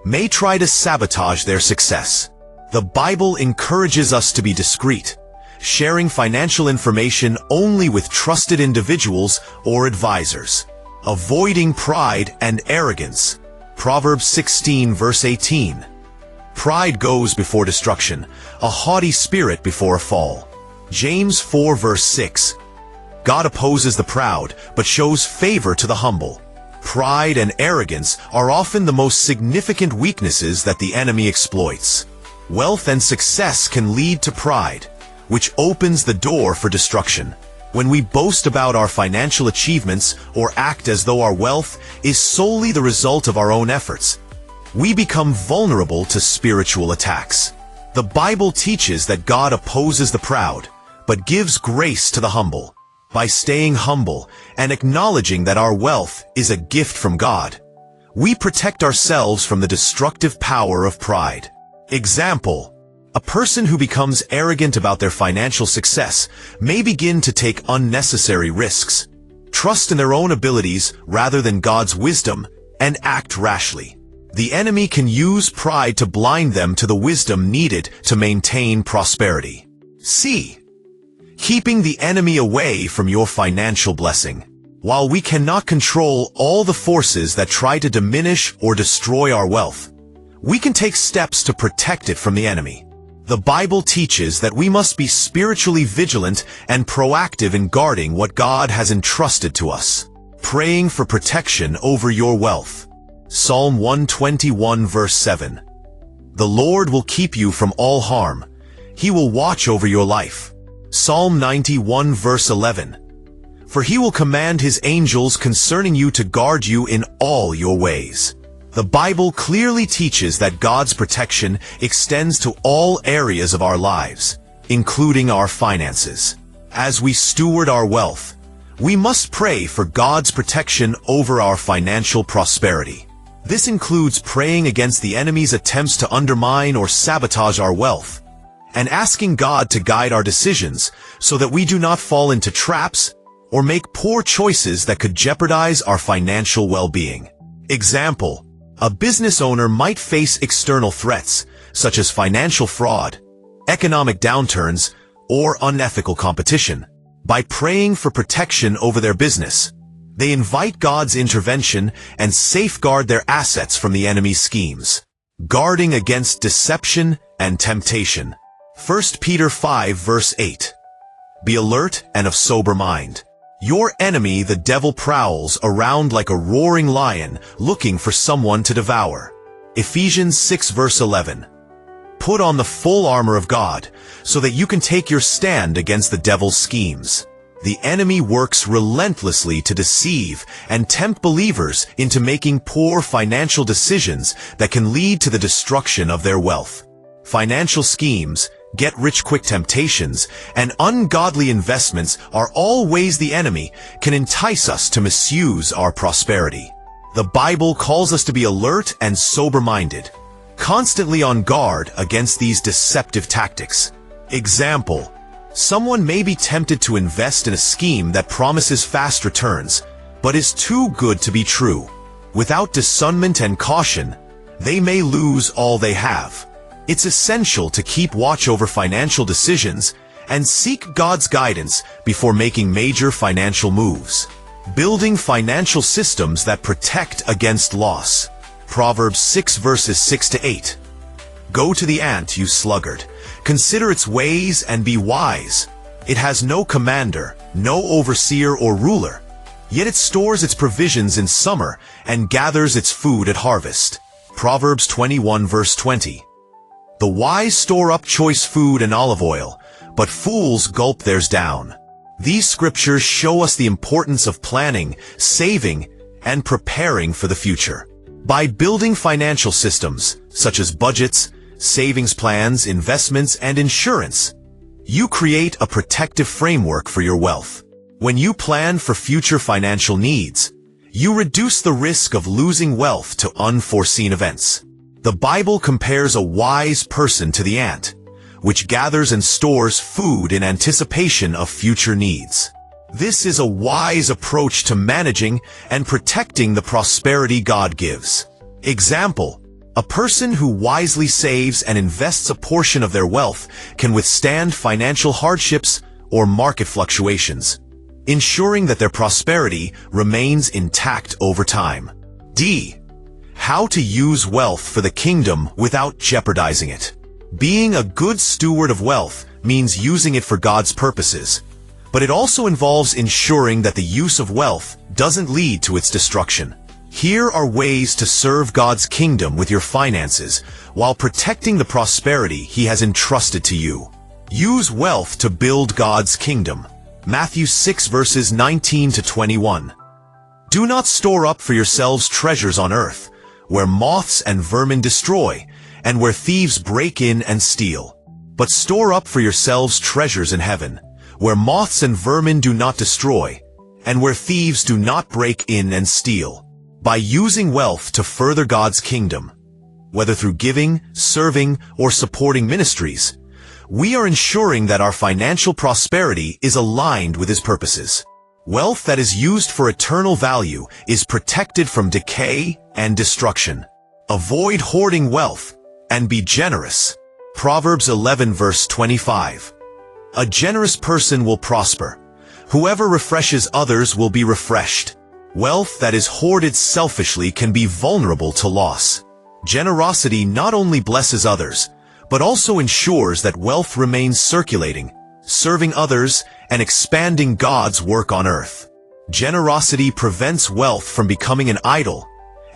may try to sabotage their success. The Bible encourages us to be discreet, sharing financial information only with trusted individuals or advisors. Avoiding pride and arrogance. Proverbs 16 verse 18. Pride goes before destruction, a haughty spirit before a fall. James 4 verse 6. God opposes the proud, but shows favor to the humble. Pride and arrogance are often the most significant weaknesses that the enemy exploits. Wealth and success can lead to pride, which opens the door for destruction. When we boast about our financial achievements or act as though our wealth is solely the result of our own efforts, we become vulnerable to spiritual attacks. The Bible teaches that God opposes the proud, but gives grace to the humble. By staying humble and acknowledging that our wealth is a gift from God, we protect ourselves from the destructive power of pride. Example: a person who becomes arrogant about their financial success may begin to take unnecessary risks, trust in their own abilities rather than God's wisdom, and act rashly. The enemy can use pride to blind them to the wisdom needed to maintain prosperity. C. Keeping the enemy away from your financial blessing. While we cannot control all the forces that try to diminish or destroy our wealth, we can take steps to protect it from the enemy. The Bible teaches that we must be spiritually vigilant and proactive in guarding what God has entrusted to us. Praying for protection over your wealth. Psalm 121 verse 7. The Lord will keep you from all harm. He will watch over your life. Psalm 91 verse 11. For he will command his angels concerning you to guard you in all your ways. The Bible clearly teaches that God's protection extends to all areas of our lives, including our finances. As we steward our wealth, we must pray for God's protection over our financial prosperity. This includes praying against the enemy's attempts to undermine or sabotage our wealth, and asking God to guide our decisions so that we do not fall into traps or make poor choices that could jeopardize our financial well-being. Example: a business owner might face external threats, such as financial fraud, economic downturns, or unethical competition. By praying for protection over their business, they invite God's intervention and safeguard their assets from the enemy's schemes, guarding against deception and temptation. 1 Peter 5 verse 8. Be alert and of sober mind. Your enemy, the devil, prowls around like a roaring lion looking for someone to devour. Ephesians 6 verse 11. Put on the full armor of God so that you can take your stand against the devil's schemes. The enemy works relentlessly to deceive and tempt believers into making poor financial decisions that can lead to the destruction of their wealth. Financial schemes, get-rich-quick temptations, and ungodly investments are all ways the enemy can entice us to misuse our prosperity. The Bible calls us to be alert and sober-minded, constantly on guard against these deceptive tactics. Example: someone may be tempted to invest in a scheme that promises fast returns, but is too good to be true. Without discernment and caution, they may lose all they have. It's essential to keep watch over financial decisions and seek God's guidance before making major financial moves. Building financial systems that protect against loss. Proverbs 6 verses 6 to 8. Go to the ant, you sluggard. Consider its ways and be wise. It has no commander, no overseer or ruler, yet it stores its provisions in summer and gathers its food at harvest. Proverbs 21 verse 20. The wise store up choice food and olive oil, but fools gulp theirs down. These scriptures show us the importance of planning, saving, and preparing for the future. By building financial systems, such as budgets, savings plans, investments, and insurance, you create a protective framework for your wealth. When you plan for future financial needs, you reduce the risk of losing wealth to unforeseen events. The Bible compares a wise person to the ant, which gathers and stores food in anticipation of future needs. This is a wise approach to managing and protecting the prosperity God gives. Example: a person who wisely saves and invests a portion of their wealth can withstand financial hardships or market fluctuations, ensuring that their prosperity remains intact over time. D. How to use wealth for the kingdom without jeopardizing it. Being a good steward of wealth means using it for God's purposes, but it also involves ensuring that the use of wealth doesn't lead to its destruction. Here are ways to serve God's kingdom with your finances while protecting the prosperity He has entrusted to you. Use wealth to build God's kingdom. Matthew 6 verses 19 to 21. Do not store up for yourselves treasures on earth, where moths and vermin destroy, and where thieves break in and steal. But store up for yourselves treasures in heaven, where moths and vermin do not destroy, and where thieves do not break in and steal. By using wealth to further God's kingdom, whether through giving, serving, or supporting ministries, we are ensuring that our financial prosperity is aligned with His purposes. Wealth that is used for eternal value is protected from decay and destruction. Avoid hoarding wealth and be generous. Proverbs 11 verse 25. A generous person will prosper. Whoever refreshes others will be refreshed. Wealth that is hoarded selfishly can be vulnerable to loss. Generosity not only blesses others, but also ensures that wealth remains circulating, serving others, and expanding God's work on earth. Generosity prevents wealth from becoming an idol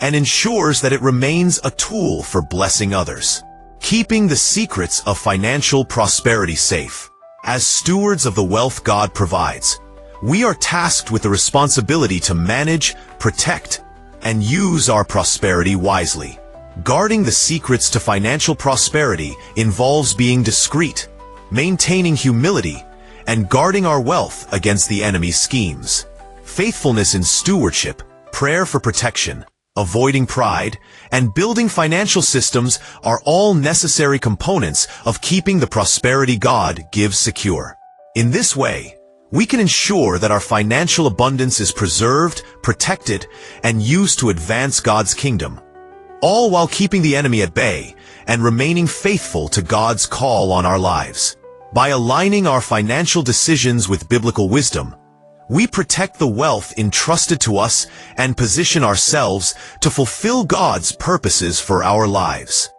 and ensures that it remains a tool for blessing others. Keeping the secrets of financial prosperity safe. As stewards of the wealth God provides, we are tasked with the responsibility to manage, protect, and use our prosperity wisely. Guarding the secrets to financial prosperity involves being discreet, maintaining humility, and guarding our wealth against the enemy's schemes. Faithfulness in stewardship, prayer for protection, avoiding pride, and building financial systems are all necessary components of keeping the prosperity God gives secure. In this way, we can ensure that our financial abundance is preserved, protected, and used to advance God's kingdom, all while keeping the enemy at bay and remaining faithful to God's call on our lives. By aligning our financial decisions with biblical wisdom, we protect the wealth entrusted to us and position ourselves to fulfill God's purposes for our lives.